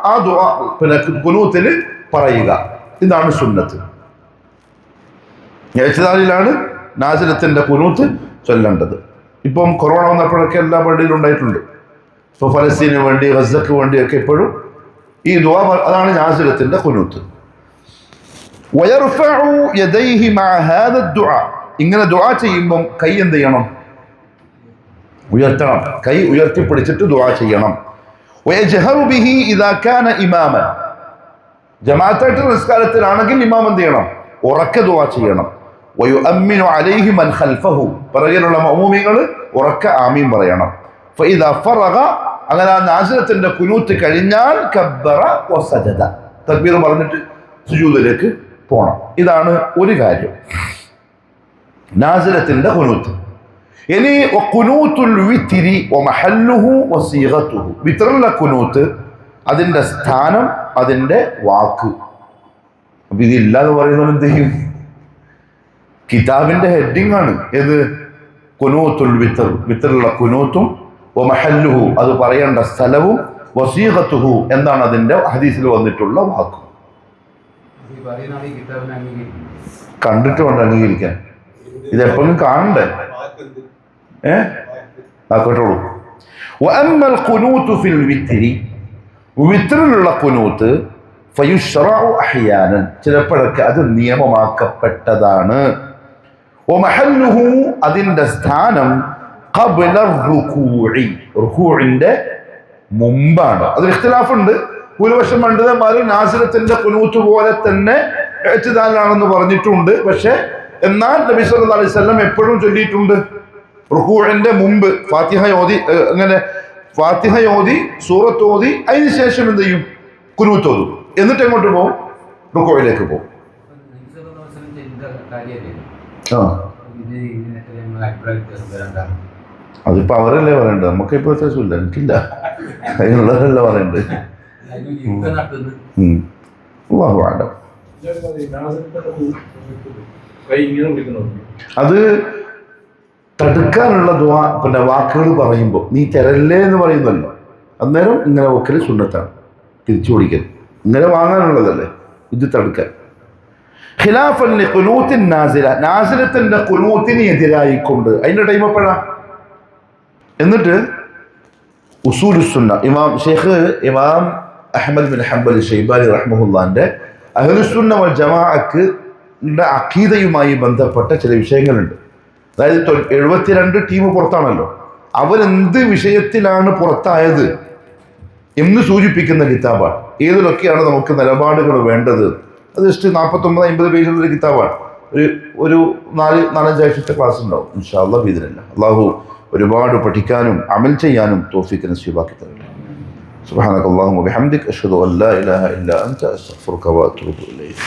ആ ദുആ പിന്നെ ഖുനൂത്തിൽ പറയുക. ഇതാണ് സുന്നത്ത്. ഇഅ്തിദാലിലാണ് നാസിലത്തിന്റെ ഖുനൂത്ത് ചൊല്ലേണ്ടത്. ഇപ്പം കൊറോണ വന്നപ്പോഴൊക്കെ എല്ലാ പള്ളിയിലും ഉണ്ടായിട്ടുണ്ട്. ഇപ്പോൾ ഫലസ്തീന് വേണ്ടി, ഗസക്ക് വേണ്ടിയൊക്കെ ഇപ്പോഴും ഈ ദുആ, അതാണ് നാസിലത്തിന്റെ ഖുനൂത്ത്. വയർഫഉ യദൈഹി മഅ ഹാദ ദുആ, ഇങ്ങനെ ദുആ ചെയ്യുമ്പം കൈ എന്ത് ചെയ്യണം? ഉയർത്തണം. കൈ ഉയർത്തിപ്പിടിച്ചിട്ട് ദുആ ചെയ്യണം. വയജ്ഹറു ബിഹി ഇദാ കാന ഇമാമൻ, ജമാഅത്തായിട്ട് നിസ്കാരത്തിലാണെങ്കിൽ ഇമാം എന്ത് ചെയ്യണം? ഉറക്കെ ദുആ ചെയ്യണം. വയുഅമ്മിനു അലൈഹി മൻ ഖൽഫഹു, പിറകിലുള്ള മഅ്മൂമികൾ ഉറക്കെ ആമീൻ പറയണം. ഫഇദാ ഫറഗ, അങ്ങനെ ആ നാസിലത്തിന്റെ കുനൂത്ത് കഴിഞ്ഞാൽ കബ്ബറ വസജദ, തക്ബീർ പറഞ്ഞിട്ട് സുജൂദിലേക്ക് പോണം. ഇതാണ് ഒരു കാര്യം, നാസിലത്തിന്റെ കുനൂത്ത്. ഇനി ഖുനൂത്തുൽ വിത്രി വമഹല്ലുഹു വസീഗത്തുഹു, വിത്റുള്ള കുനൂത്ത്, അതിന്റെ സ്ഥാനം, അതിന്റെ വാക്ക്. അപ്പൊ ഇതില്ലാതെ പറയുന്നത് എന്ത് ചെയ്യും? കിതാബിന്റെ ഹെഡിങ് ആണ് ഏത്? കുനൂത്തുൽ വിത്ർ, വിത്റുള്ള കുനൂത്തും, വമഹല്ലുഹു, അത് പറയേണ്ട സ്ഥലവും, വസീഗത്തുഹു, എന്താണ് അതിന്റെ ഹദീസിൽ വന്നിട്ടുള്ള വാക്കും. കണ്ടിട്ട് വേണ്ട അംഗീകരിക്കാൻ. ഇതെപ്പോഴും കാണണ്ടേ? കേട്ടോളൂ. വഅമ്മൽ ഖുനൂതു ഫിൽ വിത്രി, വിത്റിലുള്ള ഖുനൂത്ത്, ഫയുശ്റഉ അഹ്യാനൻ, ചിലപ്പോഴൊക്കെ അത് നിയമമാക്കപ്പെട്ടതാണ്. വമഹല്ലുഹു, അതിന്റെ സ്ഥാനം, ഖബ്ല റുകൂഇ, റുകൂഇന്റെ മുമ്പാണ്. അതിൽ ഇഖ്തിലാഫുണ്ട്. ഭൂരിപക്ഷം പണ്ഡിതന്മാരും നാസിലത്തിന്റെ ഖുനൂത്ത് പോലെ തന്നെ ഇഅ്തിദാലാണെന്ന് പറഞ്ഞിട്ടുണ്ട്. പക്ഷെ എന്നാൽ നബി സല്ലല്ലാഹു അലൈഹി വസല്ലം എപ്പോഴും ചൊല്ലിയിട്ടുണ്ട് റുകൂഇന്റെ മുമ്പ് ഫാത്തിഹ ഓതി, അങ്ങനെ ഫാത്തിഹ ഓതി, സൂറത്ത് ഓതി, അതിന് ശേഷം എന്ത് ചെയ്യും? ഖുനൂത്ത് ഓതും. എന്നിട്ട് എങ്ങോട്ട് പോകും? റുകൂഇലേക്ക് പോകും. അതിപ്പോ അവരല്ലേ പറയണ്ടത്, നമുക്ക് ഇപ്പൊ വ്യത്യാസമില്ല, എനിക്കില്ല, അതിനുള്ളവരല്ല പറയണ്ടത്. അല്ലാഹു അഅലം. അത് തടുക്കാനുള്ള ദുആ, പിന്നെ വാക്കുകൾ പറയുമ്പോൾ നീ തരല്ലേ എന്ന് പറയുന്നല്ലോ, അന്നേരം ഇങ്ങനെ വെക്കൽ സുന്നത്താണ്, തിരിച്ചു പിടിക്കൽ, ഇങ്ങനെ വാങ്ങാനുള്ളതല്ലേ, ഇത് തടുക്കാൻ. ഖിലാഫൻ ലിഖുനൂത്തിൻ നാസില, നാസിലത്തിന്റെ ഖുനൂത്തിന് എതിരായിക്കൊണ്ട്. അതിന്റെ ടൈം എപ്പോഴാ? എന്നിട്ട് ഉസൂലുസുന്ന ഇമാം അഹ്മദ് ബിൻ ഹംബൽ ശൈബാനി റഹ്മഹുല്ലാന്റെ അഹ്ലുസുന്ന വൽ ജമാഅക്ക് അഖീദയുമായി ബന്ധപ്പെട്ട ചില വിഷയങ്ങളുണ്ട്. അതായത് 72 ടീം പുറത്താണല്ലോ, അവരെന്ത് വിഷയത്തിലാണ് പുറത്തായത് എന്ന് സൂചിപ്പിക്കുന്ന കിതാബാണ്. ഏതിലൊക്കെയാണ് നമുക്ക് നിലപാടുകൾ വേണ്ടത്. അത് ജസ്റ്റ് 49-50 പേജുള്ളൊരു കിതാബാണ്. ഒരു 4-5 ആഴ്ചത്തെ ക്ലാസ് ഉണ്ടാവും ഇൻഷാ അല്ലാഹ് ബിഇദ്നില്ലാഹ്. അല്ലാഹു ഒരുപാട് പഠിക്കാനും അമൽ ചെയ്യാനും തൗഫീഖ് നസീബാക്കി തരട്ടെ. സുബ്ഹാനകല്ലാഹുമ്മ വബിഹംദിക അഷ്ഹദു അൻ ലാ ഇലാഹ ഇല്ലാ അൻത അസ്തഗ്ഫിറുക വഅതൂബു ഇലൈക്.